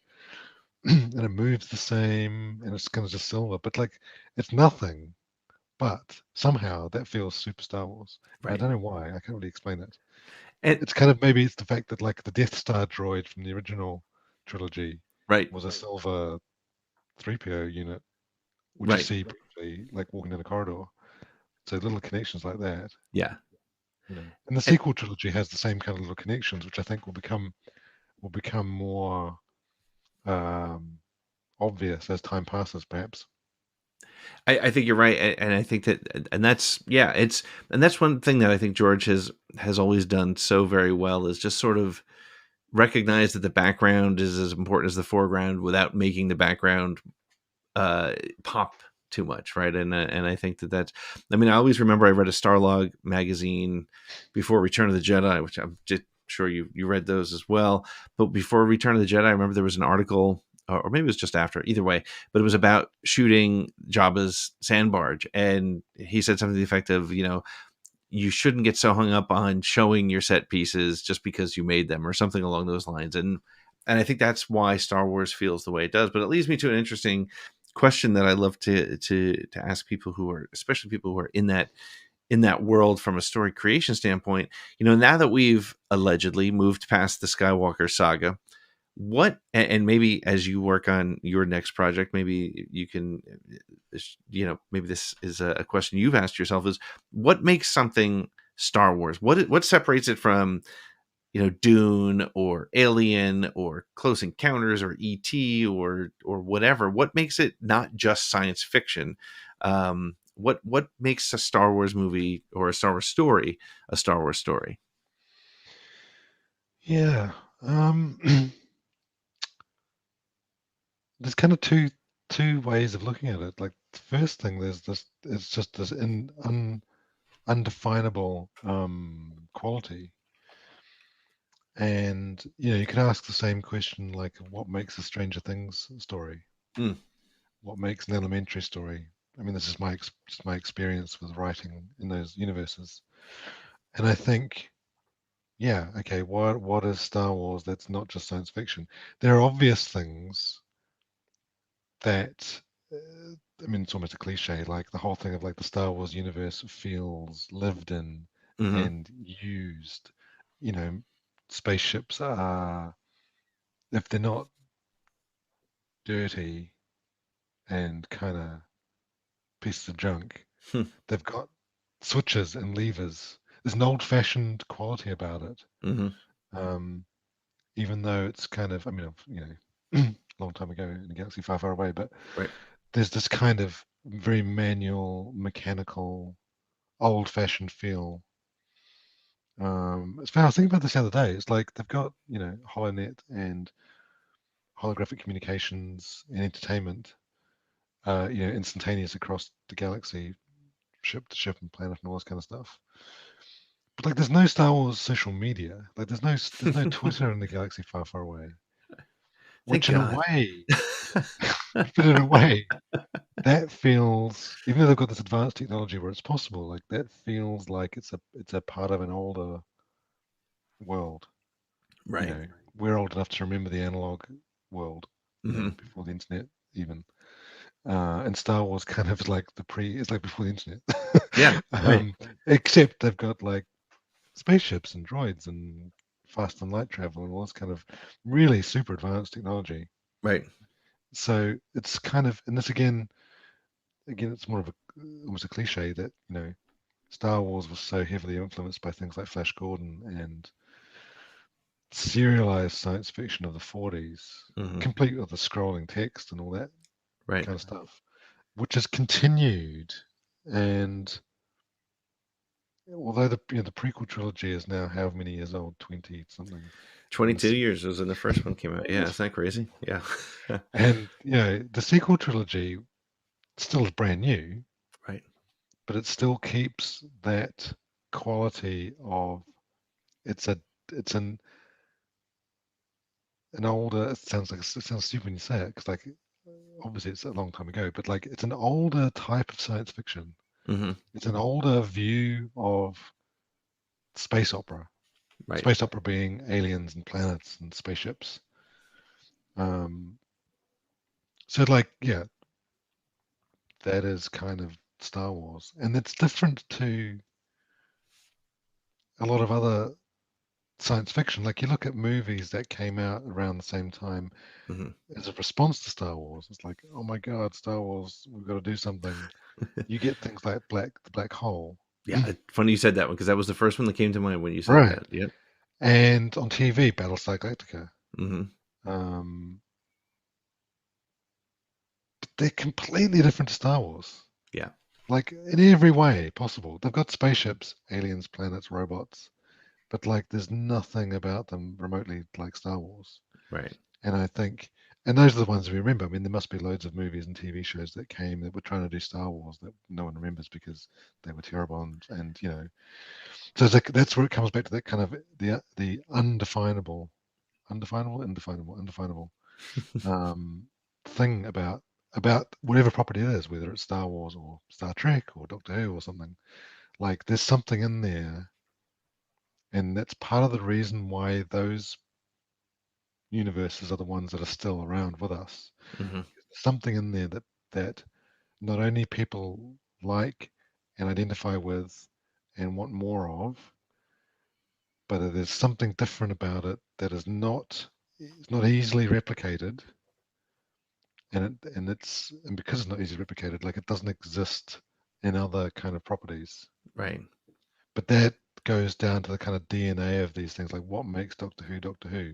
and it moves the same, and it's kind of just silver, but like it's nothing, but somehow that feels super Star Wars. Right. I don't know why. I can't really explain it. And it's kind of, maybe it's the fact that like the Death Star droid from the original trilogy
Right.
was a silver 3PO unit, which you
Right.
see briefly, like walking down a corridor. So little connections like that.
Yeah.
You know, and the sequel trilogy has the same kind of little connections, which I think will become more obvious as time passes, perhaps.
I think you're right, and I think that, and that's and that's one thing that I think George has always done so very well, is just sort of recognize that the background is as important as the foreground without making the background pop too much, right? And I think that's. I mean, I always remember I read a Starlog magazine before Return of the Jedi, which I'm just sure you read those as well. But before Return of the Jedi, I remember there was an article, or maybe it was just after. Either way, but it was about shooting Jabba's sand barge, and he said something to the effect of, you shouldn't get so hung up on showing your set pieces just because you made them, or something along those lines. And I think that's why Star Wars feels the way it does. But it leads me to an interesting question that I love to ask people who are, especially people who are in that world from a story creation standpoint. Now that we've allegedly moved past the Skywalker saga, what, and maybe as you work on your next project, maybe you can, maybe this is a question you've asked yourself, is what makes something Star Wars? What separates it from, Dune or Alien or Close Encounters or E.T. or whatever? What makes it not just science fiction? What makes a Star Wars movie or a Star Wars story a Star Wars story?
Yeah. There's kind of two ways of looking at it. Like, the first thing, there's this, it's just this undefinable quality. And you can ask the same question, like, what makes a Stranger Things story? What makes an Elementary story? I mean, this is just my experience with writing in those universes. And I think, yeah, okay, what is Star Wars that's not just science fiction? There are obvious things that, I mean, it's almost a cliche, like the whole thing of, like, the Star Wars universe feels lived in and used. Spaceships are, if they're not dirty and kind of pieces of junk, they've got switches and levers. There's an old-fashioned quality about it. Even though it's kind of, I mean, a long time ago in a galaxy far, far away, but there's this kind of very manual, mechanical, old-fashioned feel. It's funny, I was thinking about this the other day. It's like they've got, HoloNet and holographic communications and entertainment, instantaneous across the galaxy, ship to ship and planet and all this kind of stuff. But, like, there's no Star Wars social media. Like, there's no Twitter in the galaxy far, far away. Which, in a way, but in a way, that feels, even though they've got this advanced technology where it's possible, like, that feels like it's a part of an older world.
Right.
We're old enough to remember the analog world, before the internet even. And Star Wars kind of like it's like before the internet.
Yeah. Right.
Except they've got, like, spaceships and droids and fast and light travel and all this kind of really super advanced technology.
Right.
So it's kind of, and this again, it's more of almost a cliche that, Star Wars was so heavily influenced by things like Flash Gordon and serialized science fiction of the 40s, complete with the scrolling text and all that kind of stuff, which has continued. And although the prequel trilogy is now how many years old? 20 something.
22 years was when the first one came out. Yeah, isn't that crazy? Yeah.
And the sequel trilogy still is brand new,
right?
But it still keeps that quality of it's an older. It sounds stupid when you say it, because, like, obviously it's a long time ago, but, like, it's an older type of science fiction. It's an older view of space opera.
Right.
Space opera being aliens and planets and spaceships. So, like, yeah, that is kind of Star Wars, and it's different to a lot of other science fiction. Like you look at movies that came out around the same time as a response to Star Wars. It's like, oh my God, Star Wars, we've got to do something. You get things like the black hole.
Yeah, funny you said that one because that was the first one that came to mind when you said
Right.
that. Yep.
And on TV, Battlestar Galactica. But they're completely different to Star Wars.
Yeah.
Like in every way possible. They've got spaceships, aliens, planets, robots, but like there's nothing about them remotely like Star Wars.
Right.
And I think, and those are the ones we remember. I mean, there must be loads of movies and TV shows that came that were trying to do Star Wars that no one remembers because they were terrible and you know. So it's like, that's where it comes back to that kind of the undefinable thing about whatever property it is, whether it's Star Wars or Star Trek or Doctor Who or something. Like there's something in there, and that's part of the reason why those universes are the ones that are still around with us. Something in there that not only people like and identify with and want more of, but there's something different about it that is not easily replicated, and because it's not easily replicated, like it doesn't exist in other kind of properties.
Right.
But that goes down to the kind of DNA of these things, like what makes Doctor Who Doctor Who.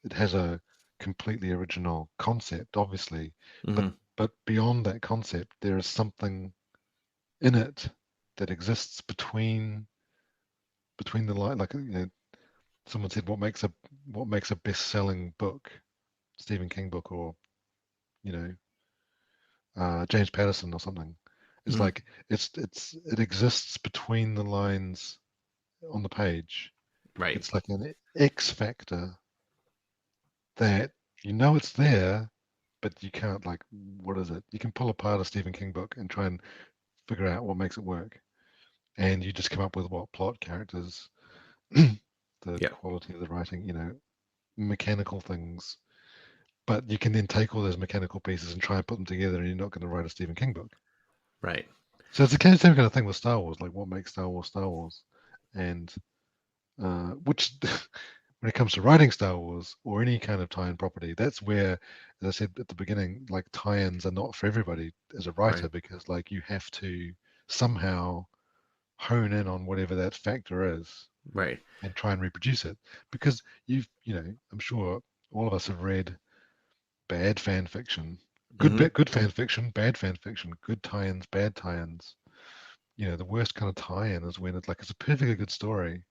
It has a completely original concept, obviously, but beyond that concept, there is something in it that exists between the line. Like, you know, someone said, what makes a best-selling book, Stephen King book, or you know, James Patterson or something. It's like it exists between the lines on the page.
Right.
It's like an X factor that you know it's there, but you can't, like, what is it? You can pull apart a Stephen King book and try and figure out what makes it work, and you just come up with what plot, characters, the quality of the writing, you know, mechanical things. But you can then take all those mechanical pieces and try and put them together, and you're not going to write a Stephen King book.
Right.
So it's the same kind of thing with Star Wars. Like, what makes Star Wars Star Wars? And which, when it comes to writing Star Wars or any kind of tie-in property, that's where, as I said at the beginning, like tie-ins are not for everybody as a writer, because like you have to somehow hone in on whatever that factor is,
right,
and try and reproduce it. Because you know, I'm sure all of us have read bad fan fiction, good fan fiction, bad fan fiction, good tie-ins, bad tie-ins. You know, the worst kind of tie-in is when it's like it's a perfectly good story,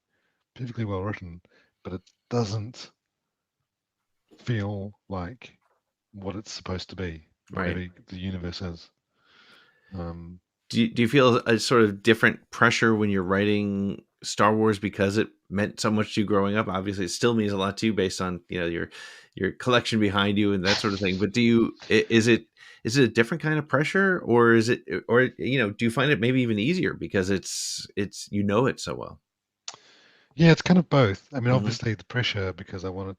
perfectly well written, but it doesn't feel like what it's supposed to be, whatever the universe is.
Do you feel a sort of different pressure when you're writing Star Wars because it meant so much to you growing up? Obviously, it still means a lot to you based on, you know, your collection behind you and that sort of thing. But is it a different kind of pressure, or is it, or you know, do you find it maybe even easier because it's you know it so well?
Yeah, it's kind of both. I mean, obviously the pressure, because I want it,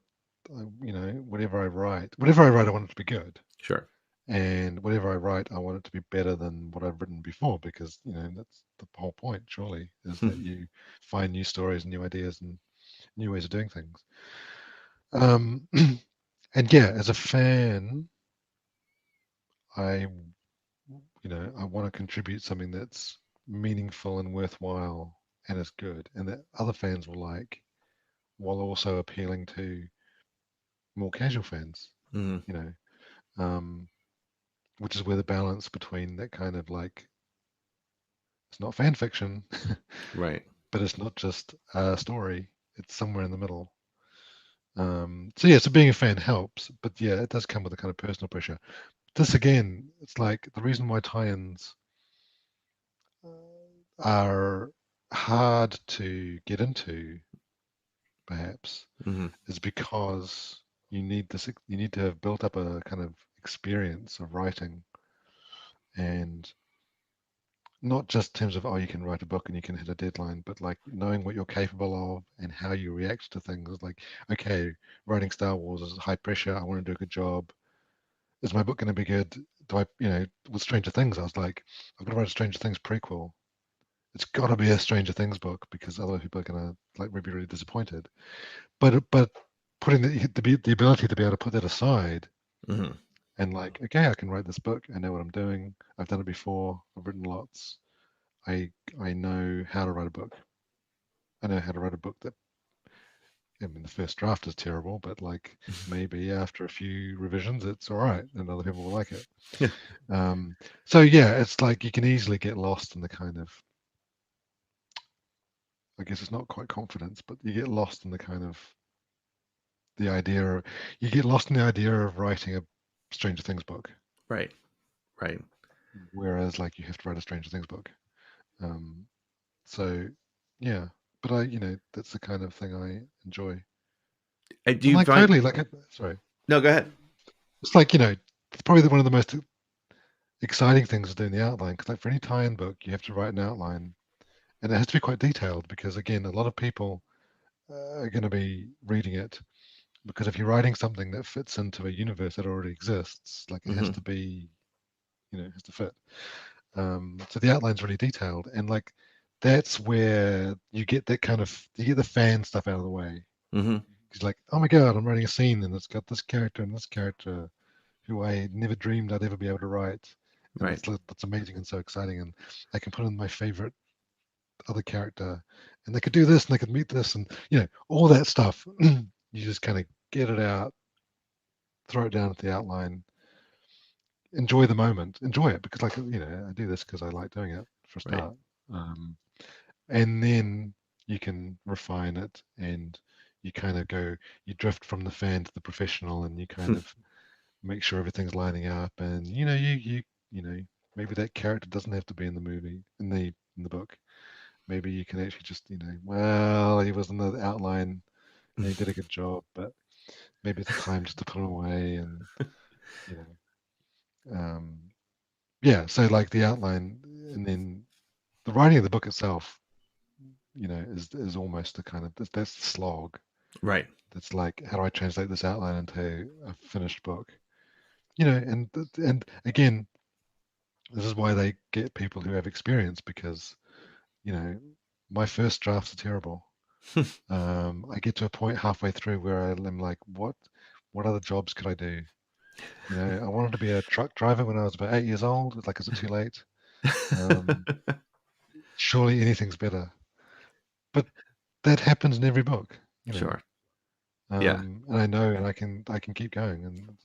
you know, whatever I write, I want it to be good.
Sure.
And whatever I write, I want it to be better than what I've written before, because, you know, that's the whole point, surely, is that you find new stories and new ideas and new ways of doing things. And yeah, as a fan, I want to contribute something that's meaningful and worthwhile and is good, and that other fans will like, while also appealing to more casual fans, you know, which is where the balance between that kind of like, it's not fan fiction,
right,
but it's not just a story, it's somewhere in the middle. So being a fan helps, but yeah, it does come with a kind of personal pressure. This again, it's like the reason why tie-ins are hard to get into, perhaps, is because you need to have built up a kind of experience of writing, and not just in terms of, oh, you can write a book and you can hit a deadline, but like knowing what you're capable of and how you react to things. Like, okay, writing Star Wars is high pressure, I want to do a good job. Is my book going to be good? Do I, you know, with Stranger Things, I was like, I've got to write a Stranger Things prequel. it's got to be a Stranger Things book because other people are gonna like be really disappointed. But putting the ability to be able to put that aside and like, okay, I can write this book. I know what I'm doing. I've done it before. I've written lots. I know how to write a book. I know how to write a book that, I mean, the first draft is terrible, but like maybe after a few revisions, it's all right, and other people will like it. So yeah, it's like you can easily get lost in the kind of, I guess it's not quite confidence, but you get lost in the kind of the idea of, you get lost in the idea of writing a Stranger Things book.
Right.
Whereas like you have to write a Stranger Things book. So yeah, but I, that's the kind of thing I enjoy.
Do you
like
find...
totally like, sorry.
No, go ahead.
It's like, it's probably one of the most exciting things is doing the outline, because like for any tie-in book, you have to write an outline, and it has to be quite detailed because again, a lot of people are going to be reading it, because if you're writing something that fits into a universe that already exists, like it has to be, it has to fit. So the outline's really detailed, and like that's where you get that kind of, you get the fan stuff out of the way. He's like, oh my god, I'm writing a scene and it's got this character and this character who I never dreamed I'd ever be able to write. And that's amazing and so exciting, and I can put in my favorite other character, and they could do this and they could meet this, and all that stuff. You just kind of get it out, throw it down at the outline, enjoy the moment, enjoy it, because like I do this because I like doing it for a start. And then you can refine it, and you kind of you drift from the fan to the professional, and you kind of make sure everything's lining up, and you maybe that character doesn't have to be in the movie, in the book. Maybe you can actually just well, he was in the outline and he did a good job, but maybe it's time just to put him away, and yeah. So like the outline, and then the writing of the book itself, is almost the kind of, that's the slog.
Right.
That's like, how do I translate this outline into a finished book? And again, this is why they get people who have experience, because my first drafts are terrible. I get to a point halfway through where I'm like, what other jobs could I do? I wanted to be a truck driver when I was about 8 years old. It's like, is it too late? Surely anything's better. But that happens in every book.
Sure.
And I know, and I can keep going, and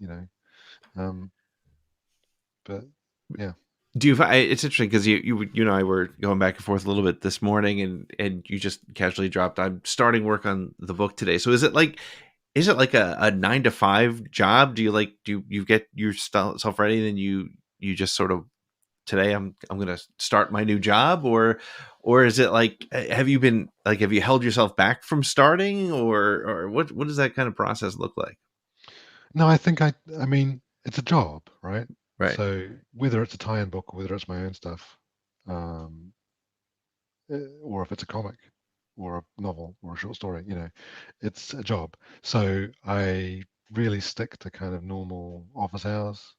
but yeah.
Do you? It's interesting because you and I were going back and forth a little bit this morning, and you just casually dropped, I'm starting work on the book today. So is it like a 9 to 5 job? Do you get yourself ready, and then you just sort of, today I'm going to start my new job, or is it like, have you held yourself back from starting, or what does that kind of process look like?
No, I think I mean, it's a job, right?
Right.
So whether it's a tie-in book or whether it's my own stuff, or if it's a comic or a novel or a short story, it's a job. So I really stick to kind of normal office hours.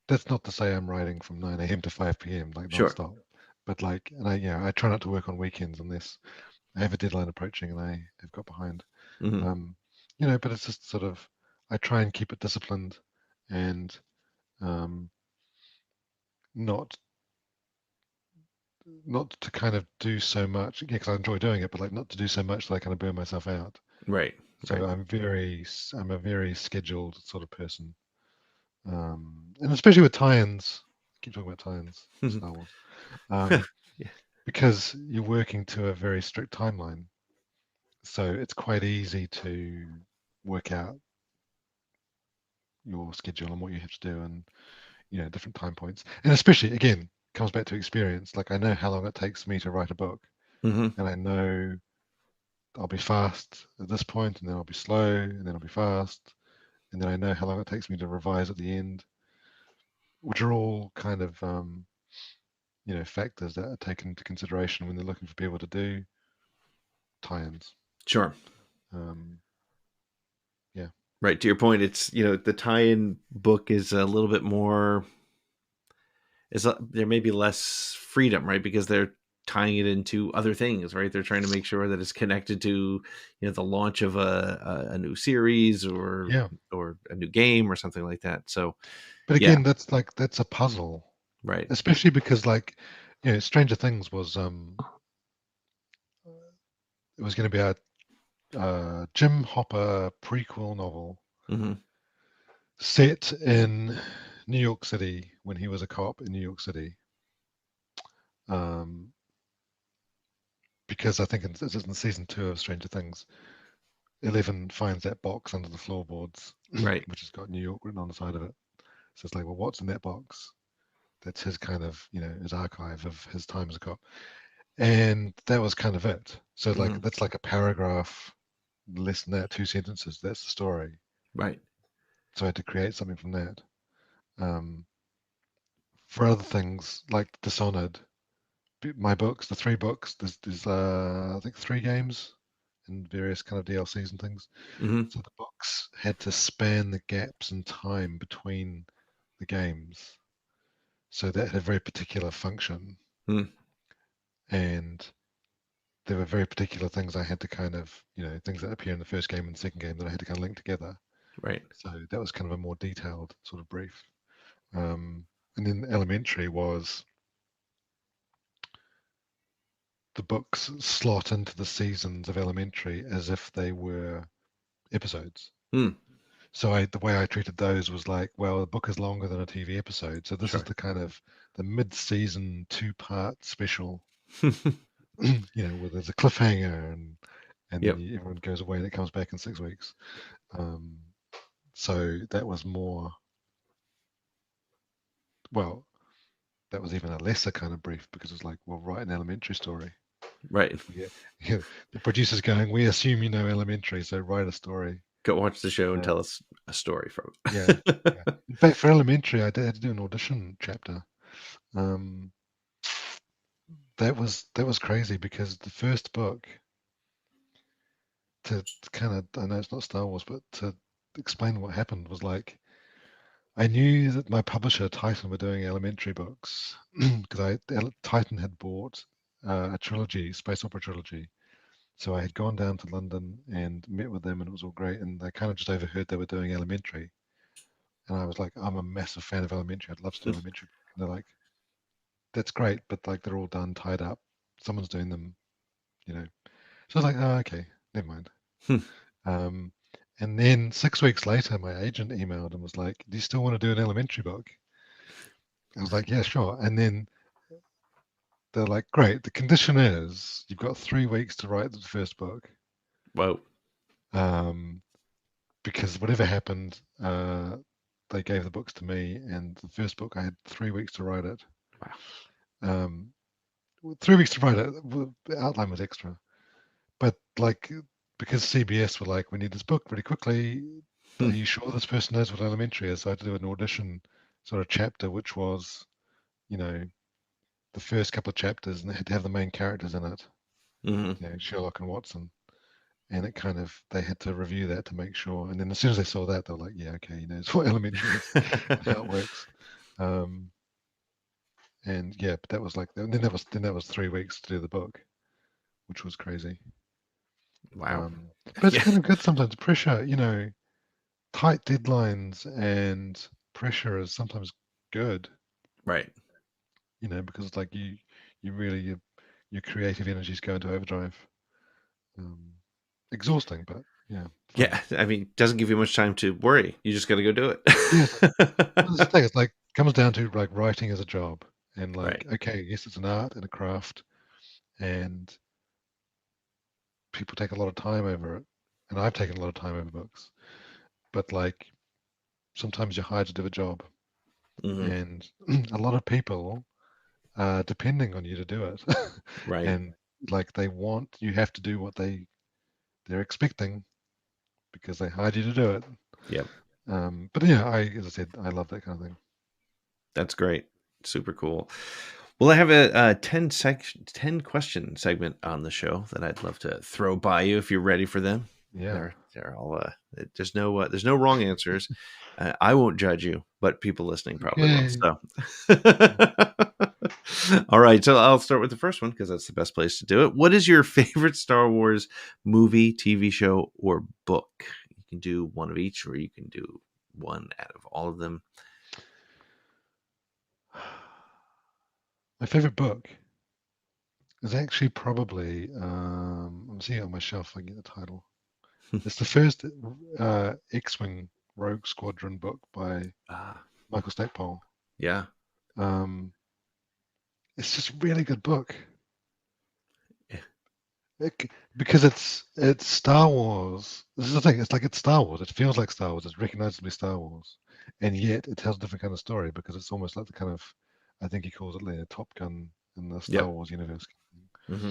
That's not to say I'm writing from 9 a.m. to 5 p.m. like nonstop, but like, and I try not to work on weekends unless I have a deadline approaching and I have got behind. But it's just sort of, I try and keep it disciplined, and not to kind of do so much, because I enjoy doing it, but like not to do so much that I kind of burn myself out.
Right.
So I'm a very scheduled sort of person, and especially with tie-ins. I keep talking about tie-ins, Star Wars, because you're working to a very strict timeline. So it's quite easy to work out your schedule and what you have to do, and different time points, and especially again comes back to experience. Like I know how long it takes me to write a book, and I know I'll be fast at this point, and then I'll be slow, and then I'll be fast, and then I know how long it takes me to revise at the end, which are all kind of factors that are taken into consideration when they're looking for people to do tie-ins.
Sure.
Yeah.
Right. To your point, it's, the tie-in book is a little bit more, there may be less freedom, right? Because they're tying it into other things, right? They're trying to make sure that it's connected to, the launch of a new series or a new game or something like that. So,
but again, that's a puzzle,
right?
Especially because Stranger Things was it was going to be a Jim Hopper prequel novel set in New York City when he was a cop in New York City. Because I think it's in season 2 of Stranger Things, 11 finds that box under the floorboards,
right,
which has got New York written on the side of it. So it's like, well, what's in that box? That's his kind of, his archive of his time as a cop. And that was kind of it. So that's like a paragraph, less than that, 2 sentences. That's the story.
Right.
So I had to create something from that. For other things like Dishonored, my books, the 3 books, there's I think 3 games and various kind of DLCs and things. So the books had to span the gaps in time between the games. So that had a very particular function. And there were very particular things I had to kind of, things that appear in the first game and the second game that I had to kind of link together.
Right.
So that was kind of a more detailed sort of brief. And then Elementary was the books slot into the seasons of Elementary as if they were episodes. So the way I treated those was like, well, the book is longer than a TV episode. So this is the kind of the mid-season 2-part special, where there's a cliffhanger and then everyone goes away and it comes back in 6 weeks. So that was more, well, that was even a lesser kind of brief because it's like, well, write an Elementary story.
Right.
Yeah. The producer's going, we assume you know Elementary, so write a story.
Go watch the show and tell us a story from it.
Yeah. In fact, for Elementary, I had to do an audition chapter. That was crazy because the first book, to kind of, I know it's not Star Wars, but to explain what happened was like, I knew that my publisher Titan were doing Elementary books because Titan had bought a trilogy, space opera trilogy. So I had gone down to London and met with them, and it was all great. And I kind of just overheard they were doing Elementary, and I was like, I'm a massive fan of Elementary. I'd love to do Elementary. And they're like, that's great, but like they're all done, tied up. Someone's doing them, So I was like, oh, okay, never mind. And then 6 weeks later, my agent emailed and was like, do you still want to do an Elementary book? I was like, yeah, sure. And then they're like, great. The condition is you've got 3 weeks to write the first book.
Whoa.
Because whatever happened, they gave the books to me, and the first book I had 3 weeks to write it.
Wow.
3 weeks to write it. The outline was extra, but like because CBS were like, we need this book really quickly. Are you sure this person knows what Elementary is? So I had to do an audition sort of chapter, which was, the first couple of chapters, and they had to have the main characters in it. Sherlock and Watson. And it kind of, they had to review that to make sure. And then as soon as they saw that, they were like, yeah, okay, he knows what Elementary is, how it works. And yeah, but that was like, then that was 3 weeks to do the book, which was crazy.
Wow.
But it's kind of good sometimes. Pressure, tight deadlines and pressure is sometimes good.
Right.
Because it's like you really, your creative energies go into overdrive. Exhausting, but yeah. Fun.
Yeah, I mean, doesn't give you much time to worry. You just got to go do it.
That's the thing. It's like comes down to like writing as a job, and like okay, yes, it's an art and a craft, and people take a lot of time over it, and I've taken a lot of time over books, but like sometimes you're hired to do a job, and a lot of people are depending on you to do it,
right?
And like you have to do what they're expecting because they hired you to do it.
Yep.
But yeah, as I said, I love that kind of thing.
That's great. Super cool. Well, I have a 10 question segment on the show that I'd love to throw by you if you're ready for them.
Yeah.
They're all there's no wrong answers. I won't judge you, but people listening probably will. So All right, so I'll start with the first one because that's the best place to do it. What is your favorite Star Wars movie, TV show, or book? You can do one of each, or you can do one out of all of them.
My favorite book is actually probably I'm seeing it on my shelf. I can get the title. It's the first X-wing Rogue Squadron book by Michael Stackpole.
Yeah.
It's just a really good book. Because it's Star Wars. This is the thing. It's Star Wars. It feels like Star Wars. It's recognizably Star Wars, and yet it tells a different kind of story because it's almost like the kind of, I think he calls it like a Top Gun in the Star Wars universe.
Mm-hmm.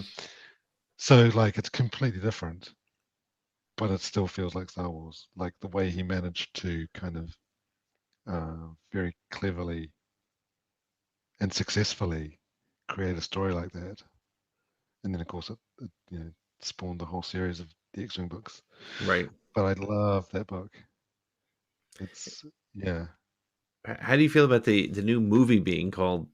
So like it's completely different, but it still feels like Star Wars. Like the way he managed to kind of very cleverly and successfully create a story like that, and then of course it spawned the whole series of the X-wing books.
Right.
But I love that book. It's
How do you feel about the new movie being called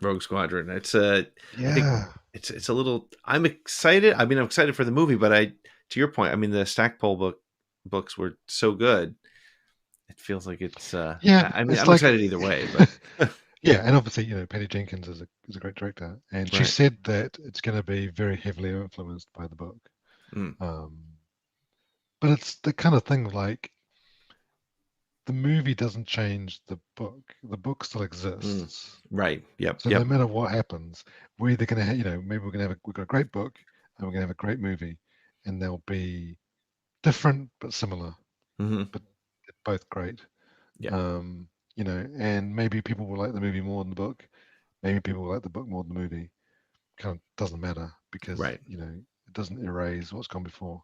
Rogue Squadron? It's I think it's a little. I'm excited. I mean, I'm excited for the movie, but to your point, I mean, the Stackpole books were so good. It feels like it's. I mean, I'm excited either way, but
yeah, and obviously, Patty Jenkins is a great director, and she said that it's going to be very heavily influenced by the book. But it's the kind of thing like the movie doesn't change the book. The book still exists.
Right. Yep.
So no matter what happens, we're either going to, maybe we're going to we've got a great book and we're going to have a great movie, and they'll be different but similar, but both great.
Yeah.
And maybe people will like the movie more than the book. Maybe people will like the book more than the movie. Kind of doesn't matter because it doesn't erase what's gone before.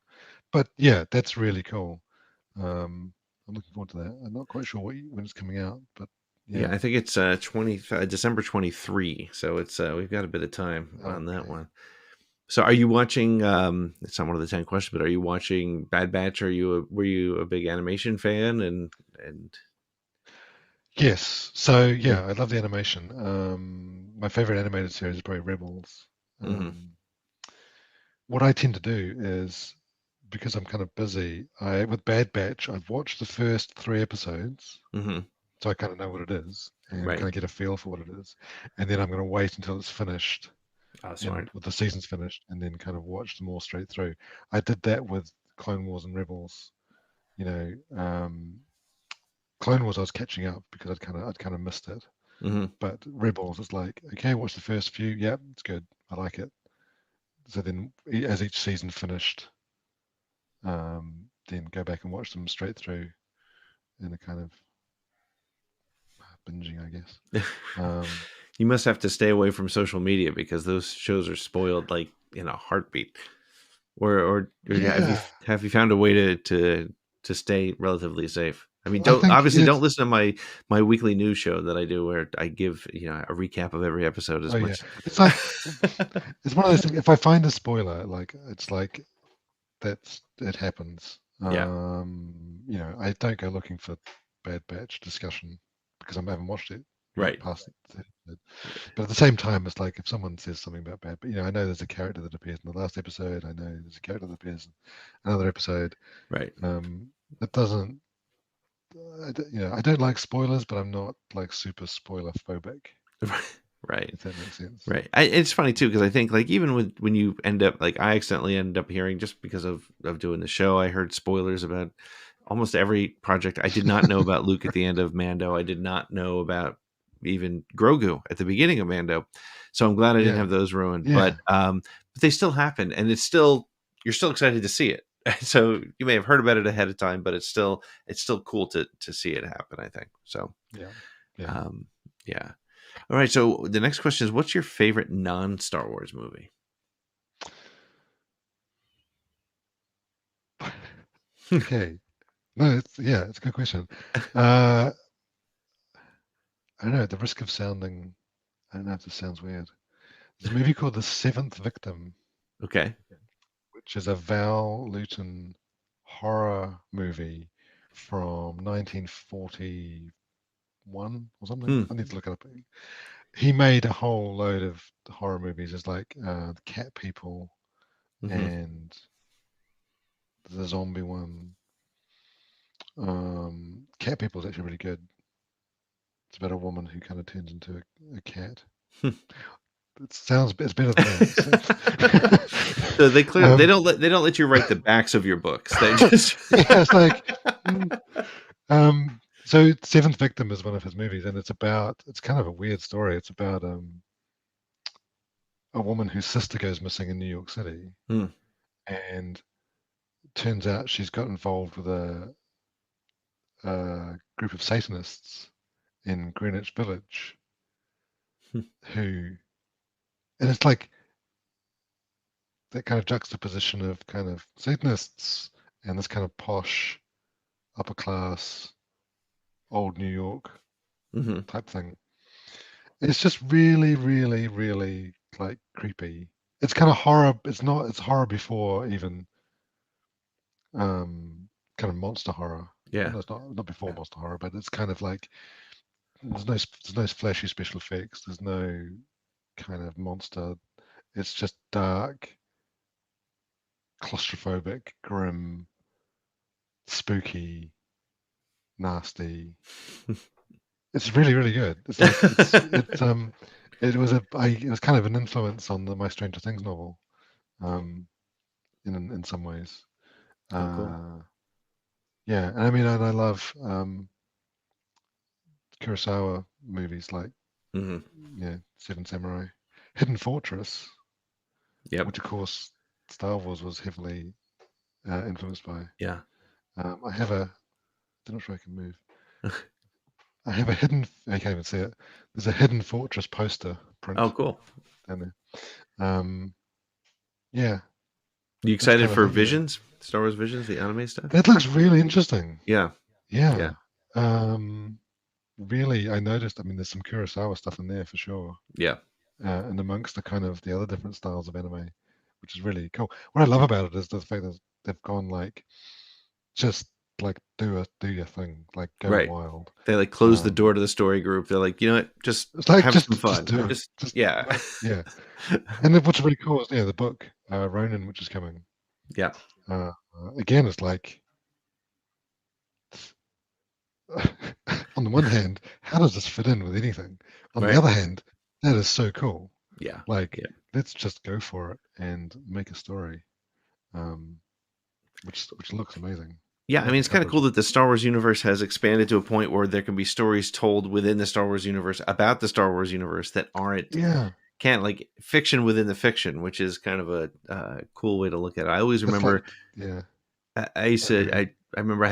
But yeah, that's really cool. I'm looking forward to that. I'm not quite sure when it's coming out, but
yeah, I think it's December 23. So it's we've got a bit of time on that one. So are you watching? It's not one of the 10 questions, but are you watching Bad Batch? Were you a big animation fan? And
yes, so yeah, I love the animation. My favorite animated series is probably Rebels. What I tend to do is, because I'm kind of busy, with Bad Batch, I've watched the first 3 episodes, so I kind of know what it is and kind of get a feel for what it is, and then I'm going to wait until it's finished, with the season's finished, and then kind of watch them all straight through. I did that with Clone Wars and Rebels. Clone Wars I was catching up because I'd kind of missed it, but Rebels is like, okay, watch the first few, yeah, it's good, I like it. So then, as each season finished, then go back and watch them straight through in a kind of binging, I guess.
You must have to stay away from social media because those shows are spoiled like in a heartbeat. Or have you found a way to stay relatively safe? I mean, don't listen to my weekly news show that I do where I give a recap of every episode as much.
Yeah. It's like it's one of those things. If I find a spoiler, like it's like it happens. I don't go looking for Bad Batch discussion because I haven't watched it. Past it. But at the same time, it's like if someone says something about Bad, but I know there's a character that appears in the last episode. I know there's a character that appears in another episode.
Right.
It doesn't. I don't like spoilers, but I'm not like super spoiler phobic.
Right.
If that makes sense.
Right. It's funny too because I think like even when you end up like I accidentally ended up hearing just because of doing the show, I heard spoilers about almost every project. I did not know about Luke at the end of Mando. I did not know about even Grogu at the beginning of Mando. So I'm glad I didn't have those ruined.
Yeah.
But they still happen, and you're still excited to see it. So you may have heard about it ahead of time, but it's still cool to see it happen, I think. So yeah. All right. So the next question is, what's your favorite non-Star Wars movie?
Okay. No, it's a good question. I don't know, at the risk of sounding, I don't know if this sounds weird. There's a movie called The Seventh Victim.
Okay.
Which is a Val Lewton horror movie from 1945, one or something. I need to look it up. He made a whole load of horror movies. There's like the Cat People and the zombie one. Cat People is actually really good. It's about a woman who kind of turns into a cat. It sounds it's better than that.
So they clearly they don't let you write the backs of your books. They just
yeah, it's like so Seventh Victim is one of his movies, and it's kind of a weird story. It's about a woman whose sister goes missing in New York City, and it turns out she's got involved with a group of Satanists in Greenwich Village, and it's like that kind of juxtaposition of kind of Satanists and this kind of posh, upper class, old New York type thing. It's just really, really, really like creepy. It's kind of horror. It's horror before even kind of monster horror.
Yeah.
No, it's not before monster horror, but it's kind of like there's no flashy special effects. There's no kind of monster. It's just dark, claustrophobic, grim, spooky, nasty. It's really, really good. It's like it was kind of an influence on my Stranger Things novel, in some ways.
Cool.
Yeah, and I mean, and I love Kurosawa movies like Seven Samurai, Hidden Fortress, which of course Star Wars was heavily influenced by.
Yeah.
I have a. I'm not sure I can move. I have a hidden. I can't even see it. There's a Hidden Fortress poster print.
Oh, cool.
Down there. Yeah.
You excited for Visions? Star Wars Visions, the anime stuff?
That looks really interesting.
Yeah.
Yeah. Really, I noticed. I mean, there's some Kurosawa stuff in there for sure.
Yeah.
And amongst the kind of the other different styles of anime, which is really cool. What I love about it is the fact that they've gone like, just like do your thing, like go wild.
They like close the door to the story group. They're like, you know what, just
like,
have some fun.
Just
yeah.
Yeah. And then what's really cool is the book Ronin, which is coming.
Yeah.
Again, it's like on the one hand, how does this fit in with anything? On the other hand, that is so cool.
Yeah.
Like, let's just go for it and make a story, which looks amazing.
Yeah, I mean, it's kind of cool that the Star Wars universe has expanded to a point where there can be stories told within the Star Wars universe about the Star Wars universe that aren't can't like fiction within the fiction, which is kind of a cool way to look at it. I always remember. I used to. I remember I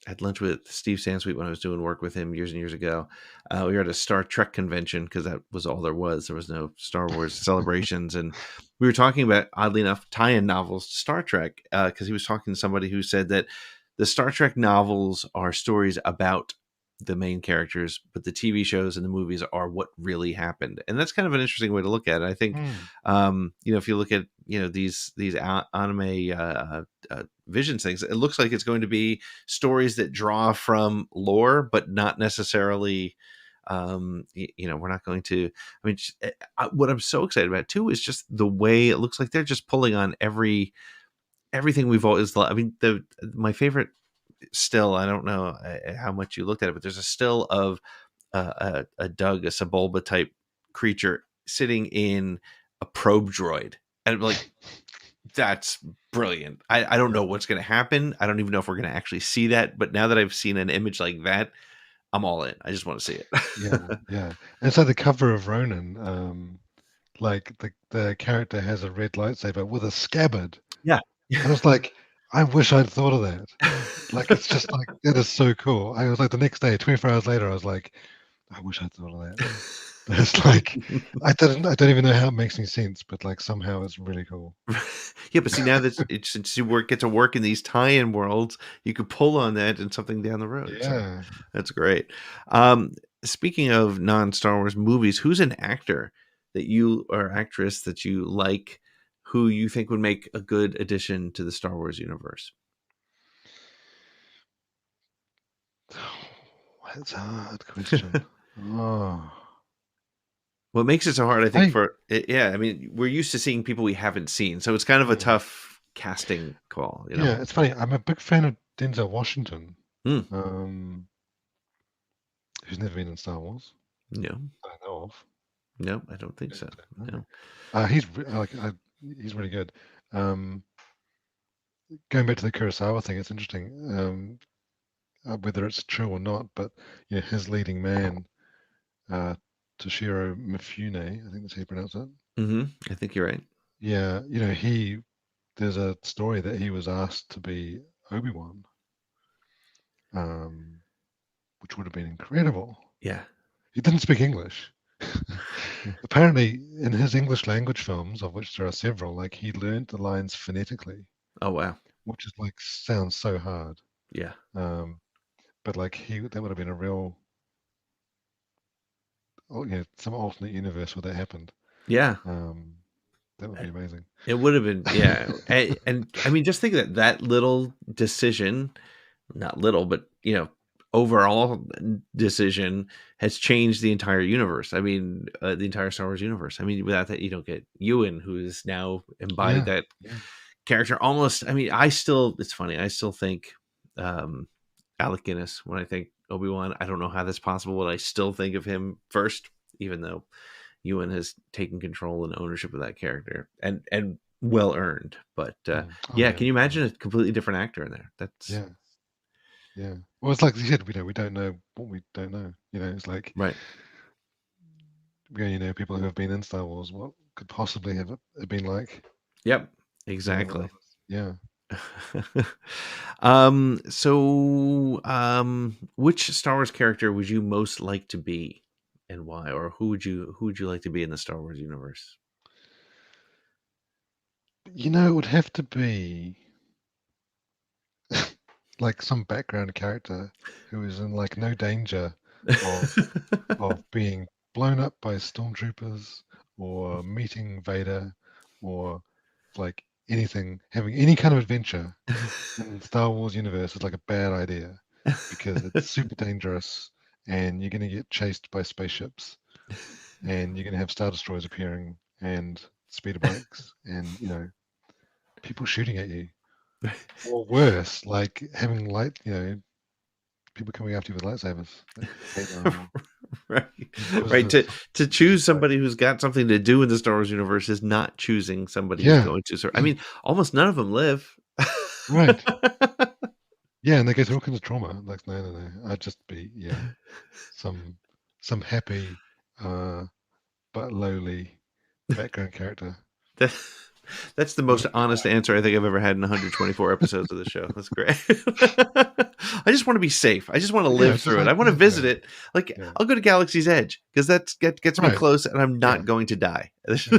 had lunch with Steve Sansweet when I was doing work with him years and years ago. We were at a Star Trek convention because that was all there was. There was no Star Wars celebrations. And we were talking about, oddly enough, tie-in novels to Star Trek because he was talking to somebody who said that the Star Trek novels are stories about the main characters, but the TV shows and the movies are what really happened. And that's kind of an interesting way to look at it. I think, if you look at, these anime Visions things, it looks like it's going to be stories that draw from lore, but not necessarily, we're not going to, I mean, what I'm so excited about too, is just the way it looks like they're just pulling on everything we've always loved. I mean, my favorite still, I don't know how much you looked at it, but there's a still of a Doug, a Sebulba type creature sitting in a probe droid. And I'm like, that's brilliant. I don't know what's going to happen. I don't even know if we're going to actually see that. But now that I've seen an image like that, I'm all in. I just want to see it.
Yeah. And so the cover of Ronin, like the character has a red lightsaber with a scabbard.
Yeah.
And I was like, I wish I'd thought of that. Like, it's just like, that is so cool. I was like, the next day, 24 hours later, I was like, I wish I'd thought of that. But it's like, I don't even know how it makes any sense, but like somehow it's really cool.
Yeah, but see, now that since you get to work in these tie-in worlds, you could pull on that and something down the road.
Yeah.
So that's great. Speaking of non-Star Wars movies, who's an actor that you or actress that you like, who you think would make a good addition to the Star Wars universe?
That's a hard question. Oh.
What makes it so hard, I think, yeah, I mean, we're used to seeing people we haven't seen, so it's kind of a tough casting call, you know?
Yeah, it's funny. I'm a big fan of Denzel Washington,
Mm.
Who's never been in Star Wars.
No.
I know of.
No, I don't think so. No.
He's really good. Going back to the Kurosawa thing, it's interesting. Whether it's true or not, but you know, his leading man, Toshiro Mifune, I think that's how you pronounce it.
Mm-hmm. I think you're right.
Yeah, you know, there's a story that he was asked to be Obi-Wan, which would have been incredible.
Yeah.
He didn't speak English. Apparently, in his English language films, of which there are several, like he learned the lines phonetically.
Oh wow!
Which is like sounds so hard.
Yeah.
But like that would have been a real, some alternate universe where that happened.
Yeah.
That would be amazing.
It would have been, yeah. and I mean, just think that little decision, not little, but you know, overall decision has changed the entire universe. I mean, the entire Star Wars universe. I mean, without that, you don't get Ewan, who's now embodied that character almost. I mean, it's funny. I still think Alec Guinness when I think Obi-Wan. I don't know how that's possible, but I still think of him first, even though Ewan has taken control and ownership of that character, and well earned. But can you imagine a completely different actor in there? That's
yeah. Well, it's like you said, we don't know what we don't know. You know, it's like
right.
We only know people who have been in Star Wars. What could possibly have it been like?
Yep, exactly.
Yeah.
Which Star Wars character would you most like to be? And why, or who would you like to be in the Star Wars universe?
You know, it would have to be like some background character who is in like no danger of being blown up by stormtroopers or meeting Vader or like anything, having any kind of adventure in the Star Wars universe is like a bad idea because it's super dangerous. And you're going to get chased by spaceships, and you're going to have Star Destroyers appearing, and speeder bikes, and people shooting at you, or worse, like having people coming after you with lightsabers.
Right. To choose somebody who's got something to do in the Star Wars universe is not choosing somebody who's going to. I mean, almost none of them live.
Right. Yeah, and they go through all kinds of trauma. Like, no. I'd just be, some happy, but lowly background character.
That's the most honest answer I think I've ever had in 124 episodes of the show. That's great. I just want to be safe. I just want to live through it. I want to visit it. Like, I'll go to Galaxy's Edge because that gets me close, and I'm not going to die. There's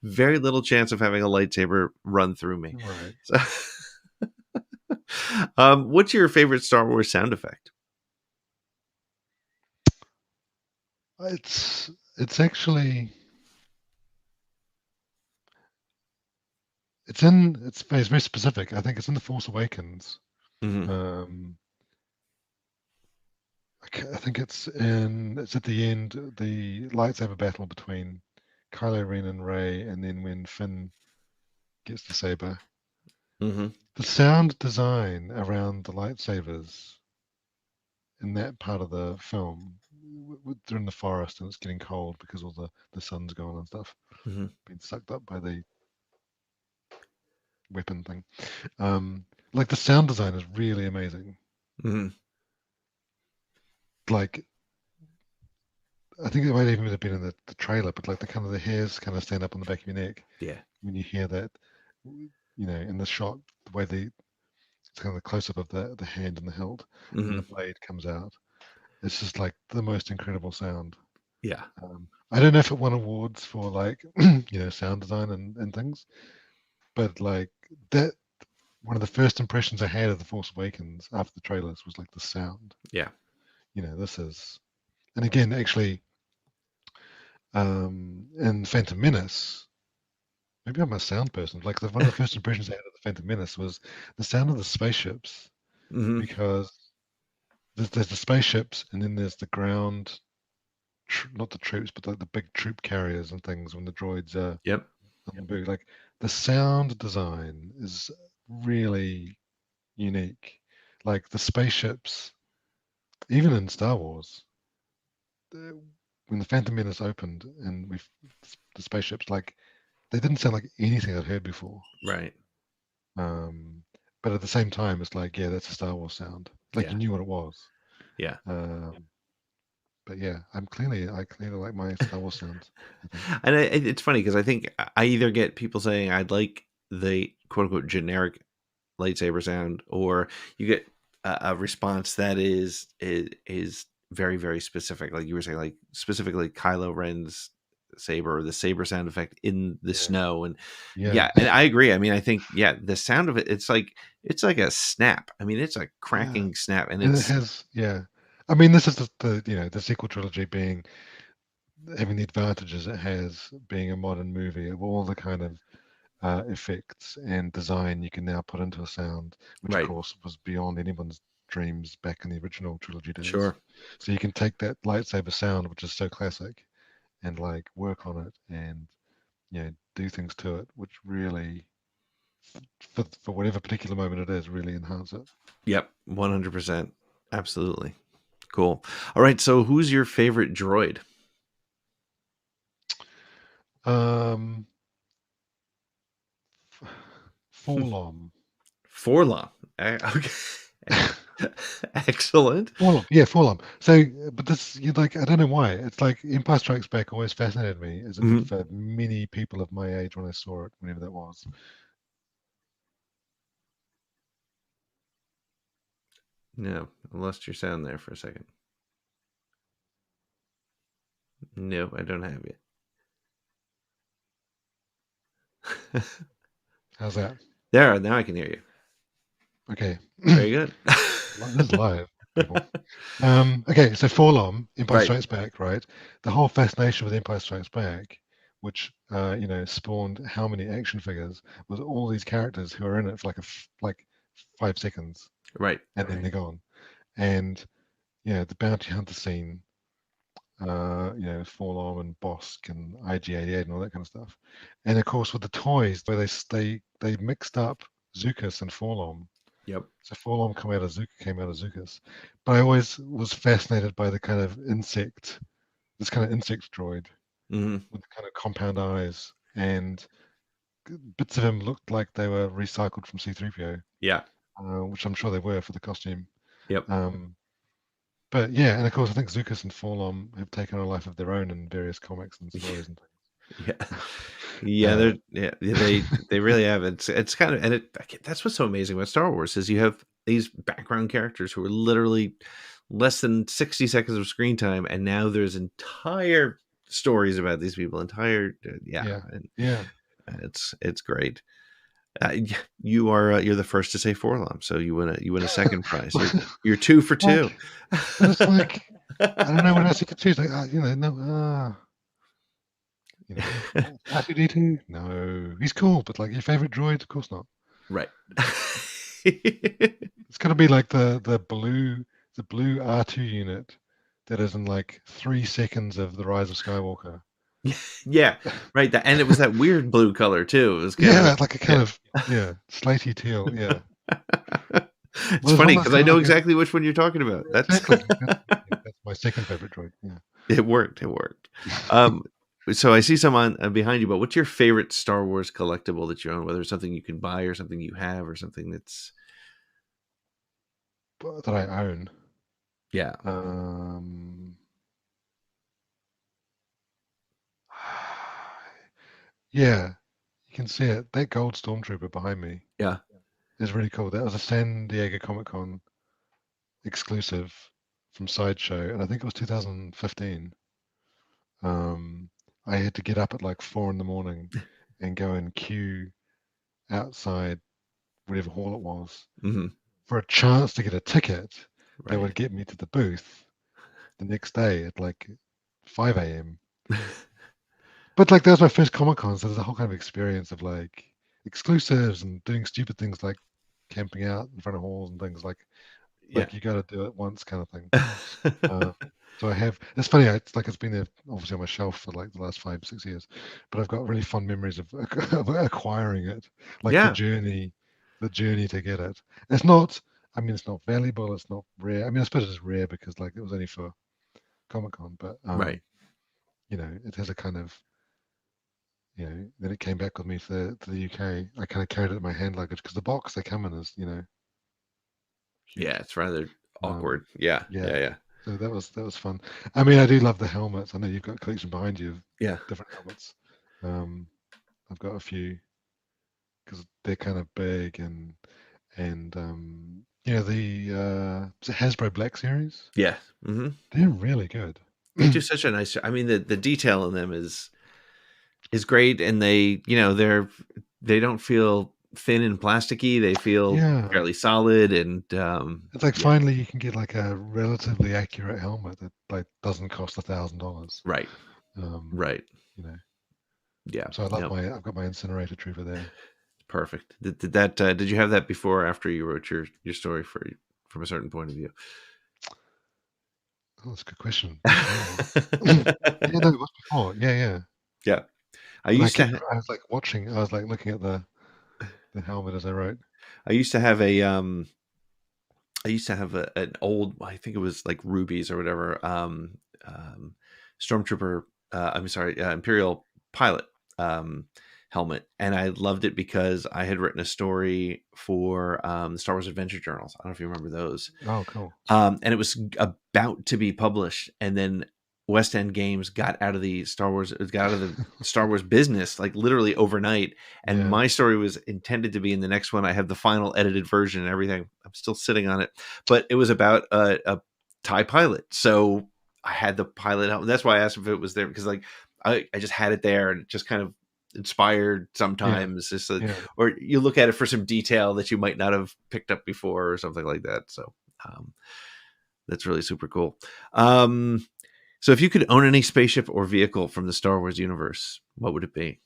very little chance of having a lightsaber run through me.
Right.
So, what's your favorite Star Wars sound effect?
It's actually it's very specific. I think it's in The Force Awakens.
Mm-hmm.
I think it's at the end, the lightsaber battle between Kylo Ren and Ray, and then when Finn gets the saber.
Mm-hmm.
The sound design around the lightsabers in that part of the film, they're in the forest and it's getting cold because all the sun's gone and stuff, being sucked up by the weapon thing. Like the sound design is really amazing.
Mm-hmm.
Like, I think it might even have been in the trailer, but like the hairs kind of stand up on the back of your neck.
Yeah.
When you hear that, in the shot, the way it's kind of the close up of the hand and the hilt, and the blade comes out. It's just like the most incredible sound.
Yeah.
I don't know if it won awards for like sound design and things, but like that, one of the first impressions I had of The Force Awakens after the trailers was like the sound.
Yeah.
This is, and again, actually, in Phantom Menace, maybe I'm a sound person. Like one of the first impressions I had of the Phantom Menace was the sound of the spaceships, because there's the spaceships, and then there's the ground, not the troops, but like the big troop carriers and things when the droids are
Yep.
on the boot. Like the sound design is really unique. Like the spaceships, even in Star Wars, when the Phantom Menace opened and the spaceships, like they didn't sound like anything I'd heard before.
Right.
But at the same time, it's like, yeah, that's a Star Wars sound. Like you knew what it was.
Yeah.
But yeah, I clearly like my Star Wars sounds.
And it's funny because I think I either get people saying I'd like the quote unquote generic lightsaber sound, or you get a response that is very, very specific. Like you were saying, like specifically Kylo Ren's saber, or the saber sound effect in the snow. And and I agree. I mean, I think, the sound of it, it's like a snap. I mean, it's a cracking snap. And
it
it's
has, I mean, this is the sequel trilogy being having the advantages it has being a modern movie of all the kind of effects and design you can now put into a sound, which of course was beyond anyone's dreams back in the original trilogy days.
Sure.
So you can take that lightsaber sound, which is so classic, and like work on it and do things to it, which really, for whatever particular moment it is, really enhance it.
Yep, 100%. Absolutely. Cool. All right, so who's your favorite droid?
Forlom.
Forlom. Okay. Excellent.
Forlom. So, but this, I don't know why. It's like Empire Strikes Back always fascinated me, as it did for many people of my age when I saw it, whenever that was.
No, I lost your sound there for a second. No, I don't have you.
How's that?
There, now I can hear you.
Okay.
Very good.
This is live. Okay, so Forlom, Empire Strikes Back, right? The whole fascination with Empire Strikes Back, which spawned how many action figures, was all these characters who are in it for like 5 seconds,
right?
And then they're gone. And the bounty hunter scene, Forlom and Bosk and IG-88 and all that kind of stuff. And of course, with the toys, where they mixed up Zukas and Forlom.
Yep.
So Forlom came out of Zukas. But I always was fascinated by the kind of insect droid with the kind of compound eyes, and bits of him looked like they were recycled from C-3PO.
Yeah.
Which I'm sure they were for the costume.
Yep.
But yeah, and of course I think Zukas and Forlom have taken a life of their own in various comics and stories and things.
They really have. It's kind of, and that's what's so amazing about Star Wars is you have these background characters who are literally less than 60 seconds of screen time, and now there's entire stories about these people. It's great. You're the first to say Forlom, so you win a second prize. You're 2 for 2.
It's like I don't know what else you could choose. Like R2D2? No, he's cool, but like your favorite droid, of course not.
Right.
It's got to be like the blue R2 unit that is in like 3 seconds of the Rise of Skywalker.
Yeah, right. And it was that weird blue color too. It was
like a kind of slatey teal. Yeah.
It's funny because I know exactly which one you're talking about. That's
my second favorite droid. Yeah.
It worked. So I see some on behind you, but what's your favorite Star Wars collectible that you own? Whether it's something you can buy or something you have or something that
I own.
Yeah.
Yeah, you can see it. That gold stormtrooper behind me.
Yeah.
Is really cool. That was a San Diego Comic-Con exclusive from Sideshow, and I think it was 2015. I had to get up at like 4 a.m. and go and queue outside whatever hall it was for a chance to get a ticket that would get me to the booth the next day at like 5 a.m. But like that was my first Comic-Con, so there's a whole kind of experience of like exclusives and doing stupid things like camping out in front of halls and things like Like you got to do it once, kind of thing. So I have. It's funny. It's been there obviously on my shelf for like the last 5-6 years, but I've got really fond memories of acquiring it. Like the journey to get it. It's not. I mean, it's not valuable. It's not rare. I mean, I suppose it's rare because like it was only for Comic-Con, but
right.
You know, it has a kind of. You know, then it came back with me to the UK. I kind of carried it in my hand luggage because the box they come in is, you know. Huge.
Yeah, it's rather awkward. Yeah.
So that was fun. I mean, I do love the helmets. I know you've got a collection behind you of different helmets. I've got a few because they're kind of big and you know the Hasbro Black Series.
Yeah,
they're really good.
They do such a nice. I mean, the detail in them is great, and they they don't feel thin and plasticky. They feel fairly solid, and
it's like finally you can get like a relatively accurate helmet that like doesn't cost $1,000.
Right. Right.
You know.
Yeah.
So I love I've got my Incinerator Trooper there.
Perfect. Did you have that before or after you wrote your story from a certain point of view?
Oh, that's a good question. Yeah, no, it was before. Yeah.
I used to.
I was like watching. I was like looking at the helmet as I wrote.
I used to have a an old. I think it was like Rubies or whatever. Stormtrooper. I'm sorry, Imperial pilot helmet, and I loved it because I had written a story for the Star Wars Adventure Journals. I don't know if you remember those.
Oh, cool.
And it was about to be published, and then West End Games got out of the Star Wars business like literally overnight, and my story was intended to be in the next one. I have the final edited version and everything. I'm still sitting on it, but it was about a TIE pilot, so I had the pilot helmet. That's why I asked if it was there, because like I just had it there, and it just kind of inspired sometimes. Or you look at it for some detail that you might not have picked up before or something like that. So that's really super cool. So if you could own any spaceship or vehicle from the Star Wars universe, what would it be?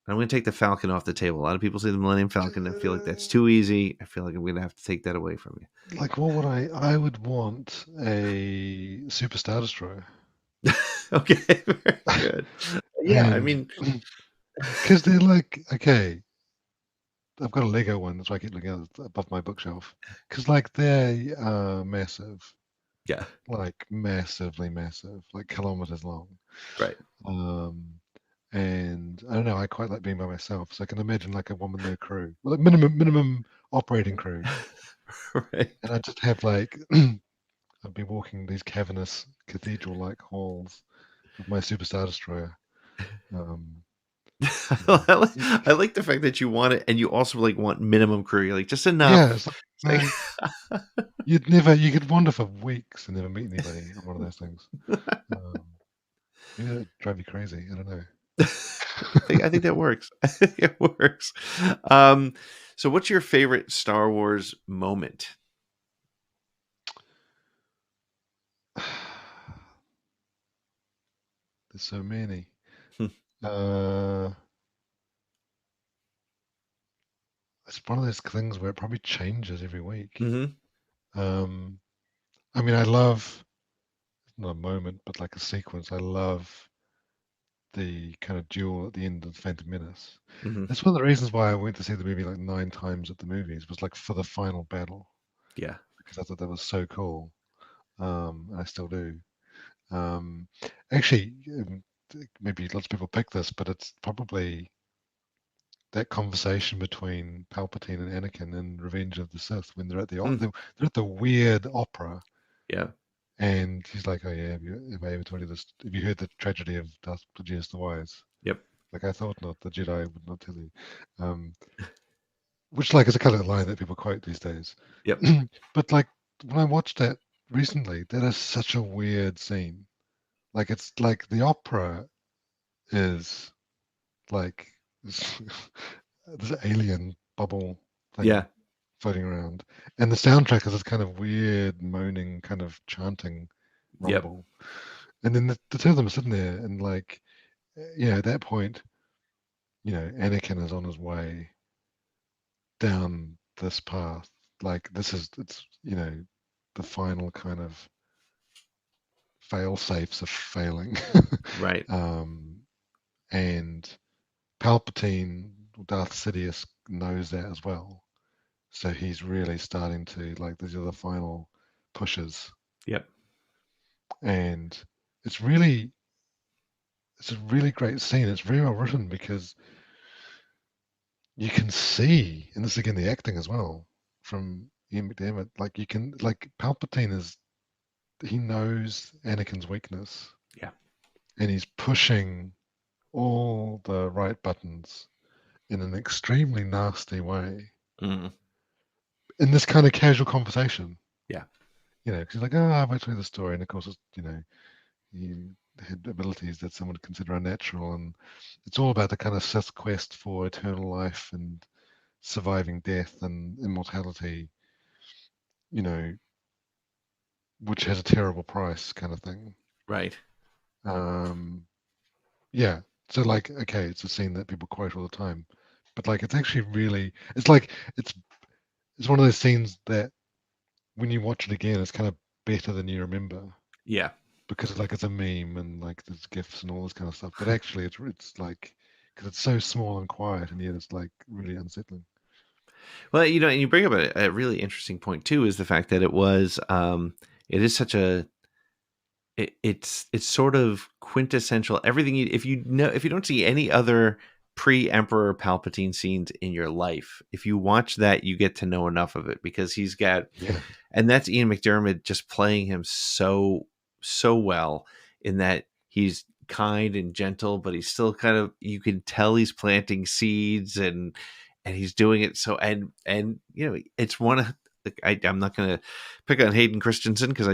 I'm going to take the Falcon off the table. A lot of people say the Millennium Falcon and feel like that's too easy. I feel like I'm going to have to take that away from you.
Like, what would I would want a Super Star Destroyer.
Okay, very good. Yeah, I mean,
because they're like, okay, I've got a Lego one, that's why I keep looking at above my bookshelf. Because like they are massive.
Yeah.
Like massively massive, like kilometers long.
Right.
And I don't know, I quite like being by myself. So I can imagine like a woman, no crew. Well, like minimum operating crew.
Right.
And I just have like I'd be walking these cavernous cathedral-like halls with my Super Star Destroyer.
I like the fact that you want it, and you also like want minimum crew. You're like just enough.
Yeah, you could wander for weeks and never meet anybody on one of those things. It'd drive you crazy. I don't know.
I think that works. I think it works. So what's your favorite Star Wars moment?
There's so many. It's one of those things where it probably changes every week. I mean, I love, not a moment, but like a sequence. I love the kind of duel at the end of the Phantom Menace. That's one of the reasons why I went to see the movie like 9 times at the movies, was like for the final battle.
Yeah.
Because I thought that was so cool. I still do. Actually, maybe lots of people pick this, but it's probably that conversation between Palpatine and Anakin in Revenge of the Sith when they're at the they're at the weird opera.
Yeah.
And he's like, "Oh yeah, have I ever told you this? Have you heard the tragedy of Darth Plagueis the Wise?"
Yep.
Like, I thought not. The Jedi would not tell you. Which like is a kind of line that people quote these days.
Yep.
But like when I watched that recently, that is such a weird scene. Like it's like the opera is like this alien bubble thing floating around, and the soundtrack is this kind of weird moaning kind of chanting rumble. And then the two of them are sitting there, and like, you know, at that point, you know, Anakin is on his way down this path like it's the final kind of fail safes of failing.
Right.
And Palpatine, Darth Sidious, knows that as well. So he's really starting to, like, these are the final pushes.
Yep.
And it's a really great scene. It's very well written because you can see, and this again the acting as well from Ian McDiarmid, like you can, like, Palpatine he knows Anakin's weakness.
Yeah.
And he's pushing all the right buttons in an extremely nasty way.
Mm.
In this kind of casual conversation.
Yeah.
Because he's like, oh, I went through the story, and of course, it's, he had abilities that some would consider unnatural, and it's all about the kind of Sith quest for eternal life and surviving death and immortality, which has a terrible price, kind of thing.
Right.
Yeah. So, like, okay, it's a scene that people quote all the time, but like, it's actually really, it's like, it's one of those scenes that when you watch it again, it's kind of better than you remember.
Yeah.
Because it's a meme and like there's gifs and all this kind of stuff. But actually, it's like, because it's so small and quiet, and yet it's like really unsettling.
Well, and you bring up a really interesting point too, is the fact that it is such a, it's sort of quintessential. Everything if you don't see any other pre-Emperor Palpatine scenes in your life, if you watch that, you get to know enough of it, because he's got, and that's Ian McDiarmid just playing him so well, in that he's kind and gentle, but he's still kind of, you can tell he's planting seeds, and he's doing it so, and it's one of, I'm not going to pick on Hayden Christensen, because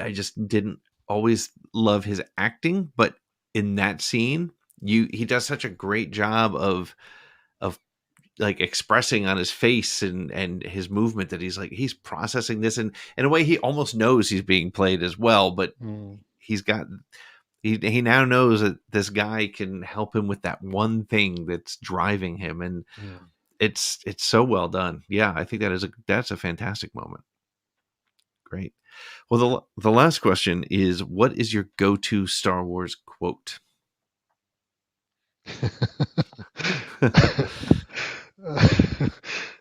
I just didn't always love his acting, but in that scene, he does such a great job of like expressing on his face and his movement, that he's processing this, and in a way he almost knows he's being played as well, but he now knows that this guy can help him with that one thing that's driving him, and it's so well done. Yeah, I think that's a fantastic moment. Great. Well, the last question is, what is your go-to Star Wars quote?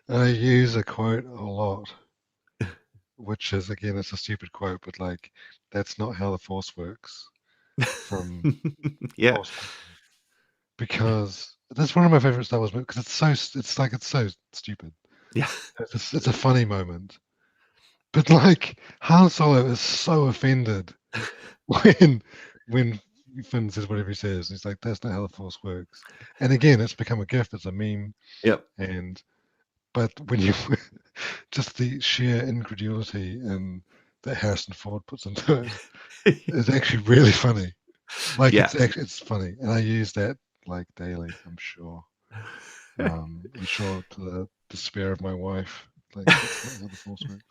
I use a quote a lot, which is, again, it's a stupid quote, but like, that's not how the Force works. From
Force,
because that's one of my favorite Star Wars movies, because it's so stupid.
Yeah,
it's a funny moment, but like, Han Solo is so offended when Finn says whatever he says. He's like, that's not how the Force works. And again, it's become a gift. It's a meme.
Yep.
But when you just the sheer incredulity and that Harrison Ford puts into it is actually really funny. Like, it's funny, and I use that like daily. I'm sure. I'm sure, to the despair of my wife. Like, that's not how the Force works.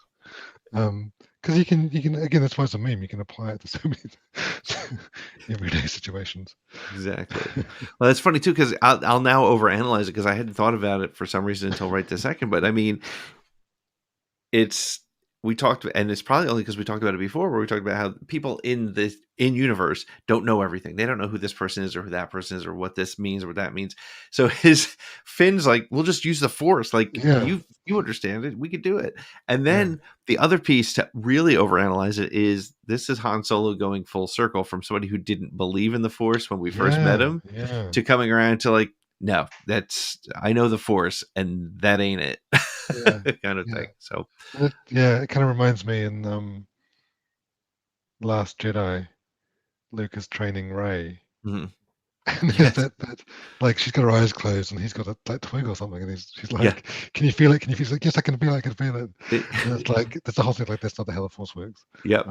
Because you can again, that's why it's a meme. You can apply it to so many everyday situations.
Exactly. Well, that's funny too, because I'll now overanalyze it, because I hadn't thought about it for some reason until right this second. But I mean, we talked, and it's probably only because we talked about it before, where we talked about how people in universe don't know everything. They don't know who this person is, or who that person is, or what this means, or what that means. So Finn's like, we'll just use the Force. Like, you understand it, we could do it. And then the other piece to really overanalyze it is, this is Han Solo going full circle from somebody who didn't believe in the Force when we first met him, to coming around to like, no, I know the Force, and that ain't it. Kind of thing. So
it kind of reminds me in Last Jedi, Luke is training Ray, and there's that like, she's got her eyes closed and he's got a like twig or something, and she's like, can you feel it? Can you feel it? Like, yes, I can feel it. I can feel it. And it's like, that's the whole thing. Like, that's not the how the Force works.
Yep.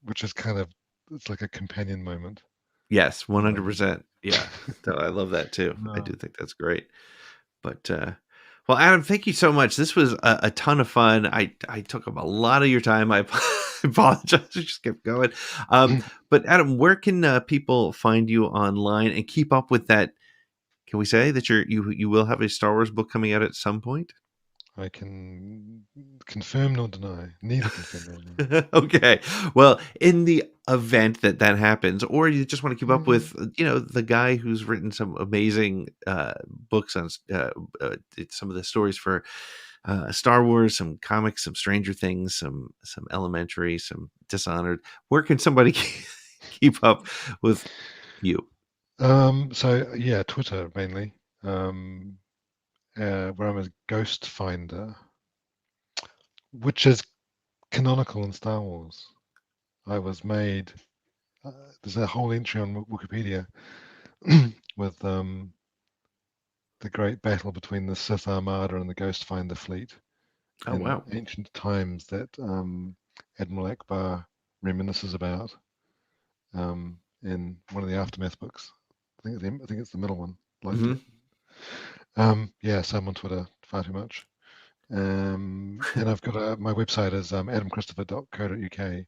Which is kind of, it's like a companion moment.
Yes, 100%. Yeah, I love that too. I do think that's great. But well, Adam, thank you so much. This was a ton of fun. I took up a lot of your time. I apologize. I just kept going. But Adam, where can people find you online and keep up with that? Can we say that you will have a Star Wars book coming out at some point?
I can confirm nor deny. Neither confirm nor deny.
Okay. Well, in the event that that happens, or you just want to keep up with, the guy who's written some amazing books on some of the stories for Star Wars, some comics, some Stranger Things, some Elementary, some Dishonored. Where can somebody keep up with you?
So yeah, Twitter mainly, where I'm a ghost finder, which is canonical in Star Wars. I was made. There's a whole entry on Wikipedia with the great battle between the Sith Armada and the Ghost Finder fleet in ancient times that Admiral Akbar reminisces about in one of the Aftermath books. I think it's the middle one. Yeah, so I'm on Twitter far too much. And I've got my website is adamchristopher.co.uk.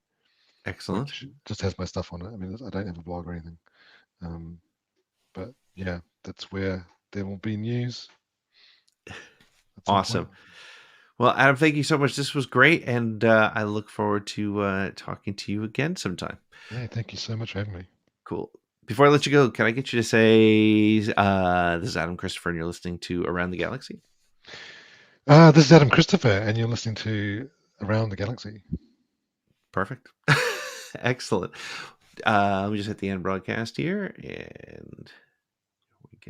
Excellent.
Which just has my stuff on it. I mean, I don't have a blog or anything. But yeah, that's where there will be news.
Awesome. Well, Adam, thank you so much. This was great, and I look forward to talking to you again sometime.
Yeah, thank you so much for having me.
Cool. Before I let you go, can I get you to say, this is Adam Christopher, and you're listening to Around the Galaxy?
This is Adam Christopher, and you're listening to Around the Galaxy.
Perfect. Excellent. Let me just hit the end broadcast here, and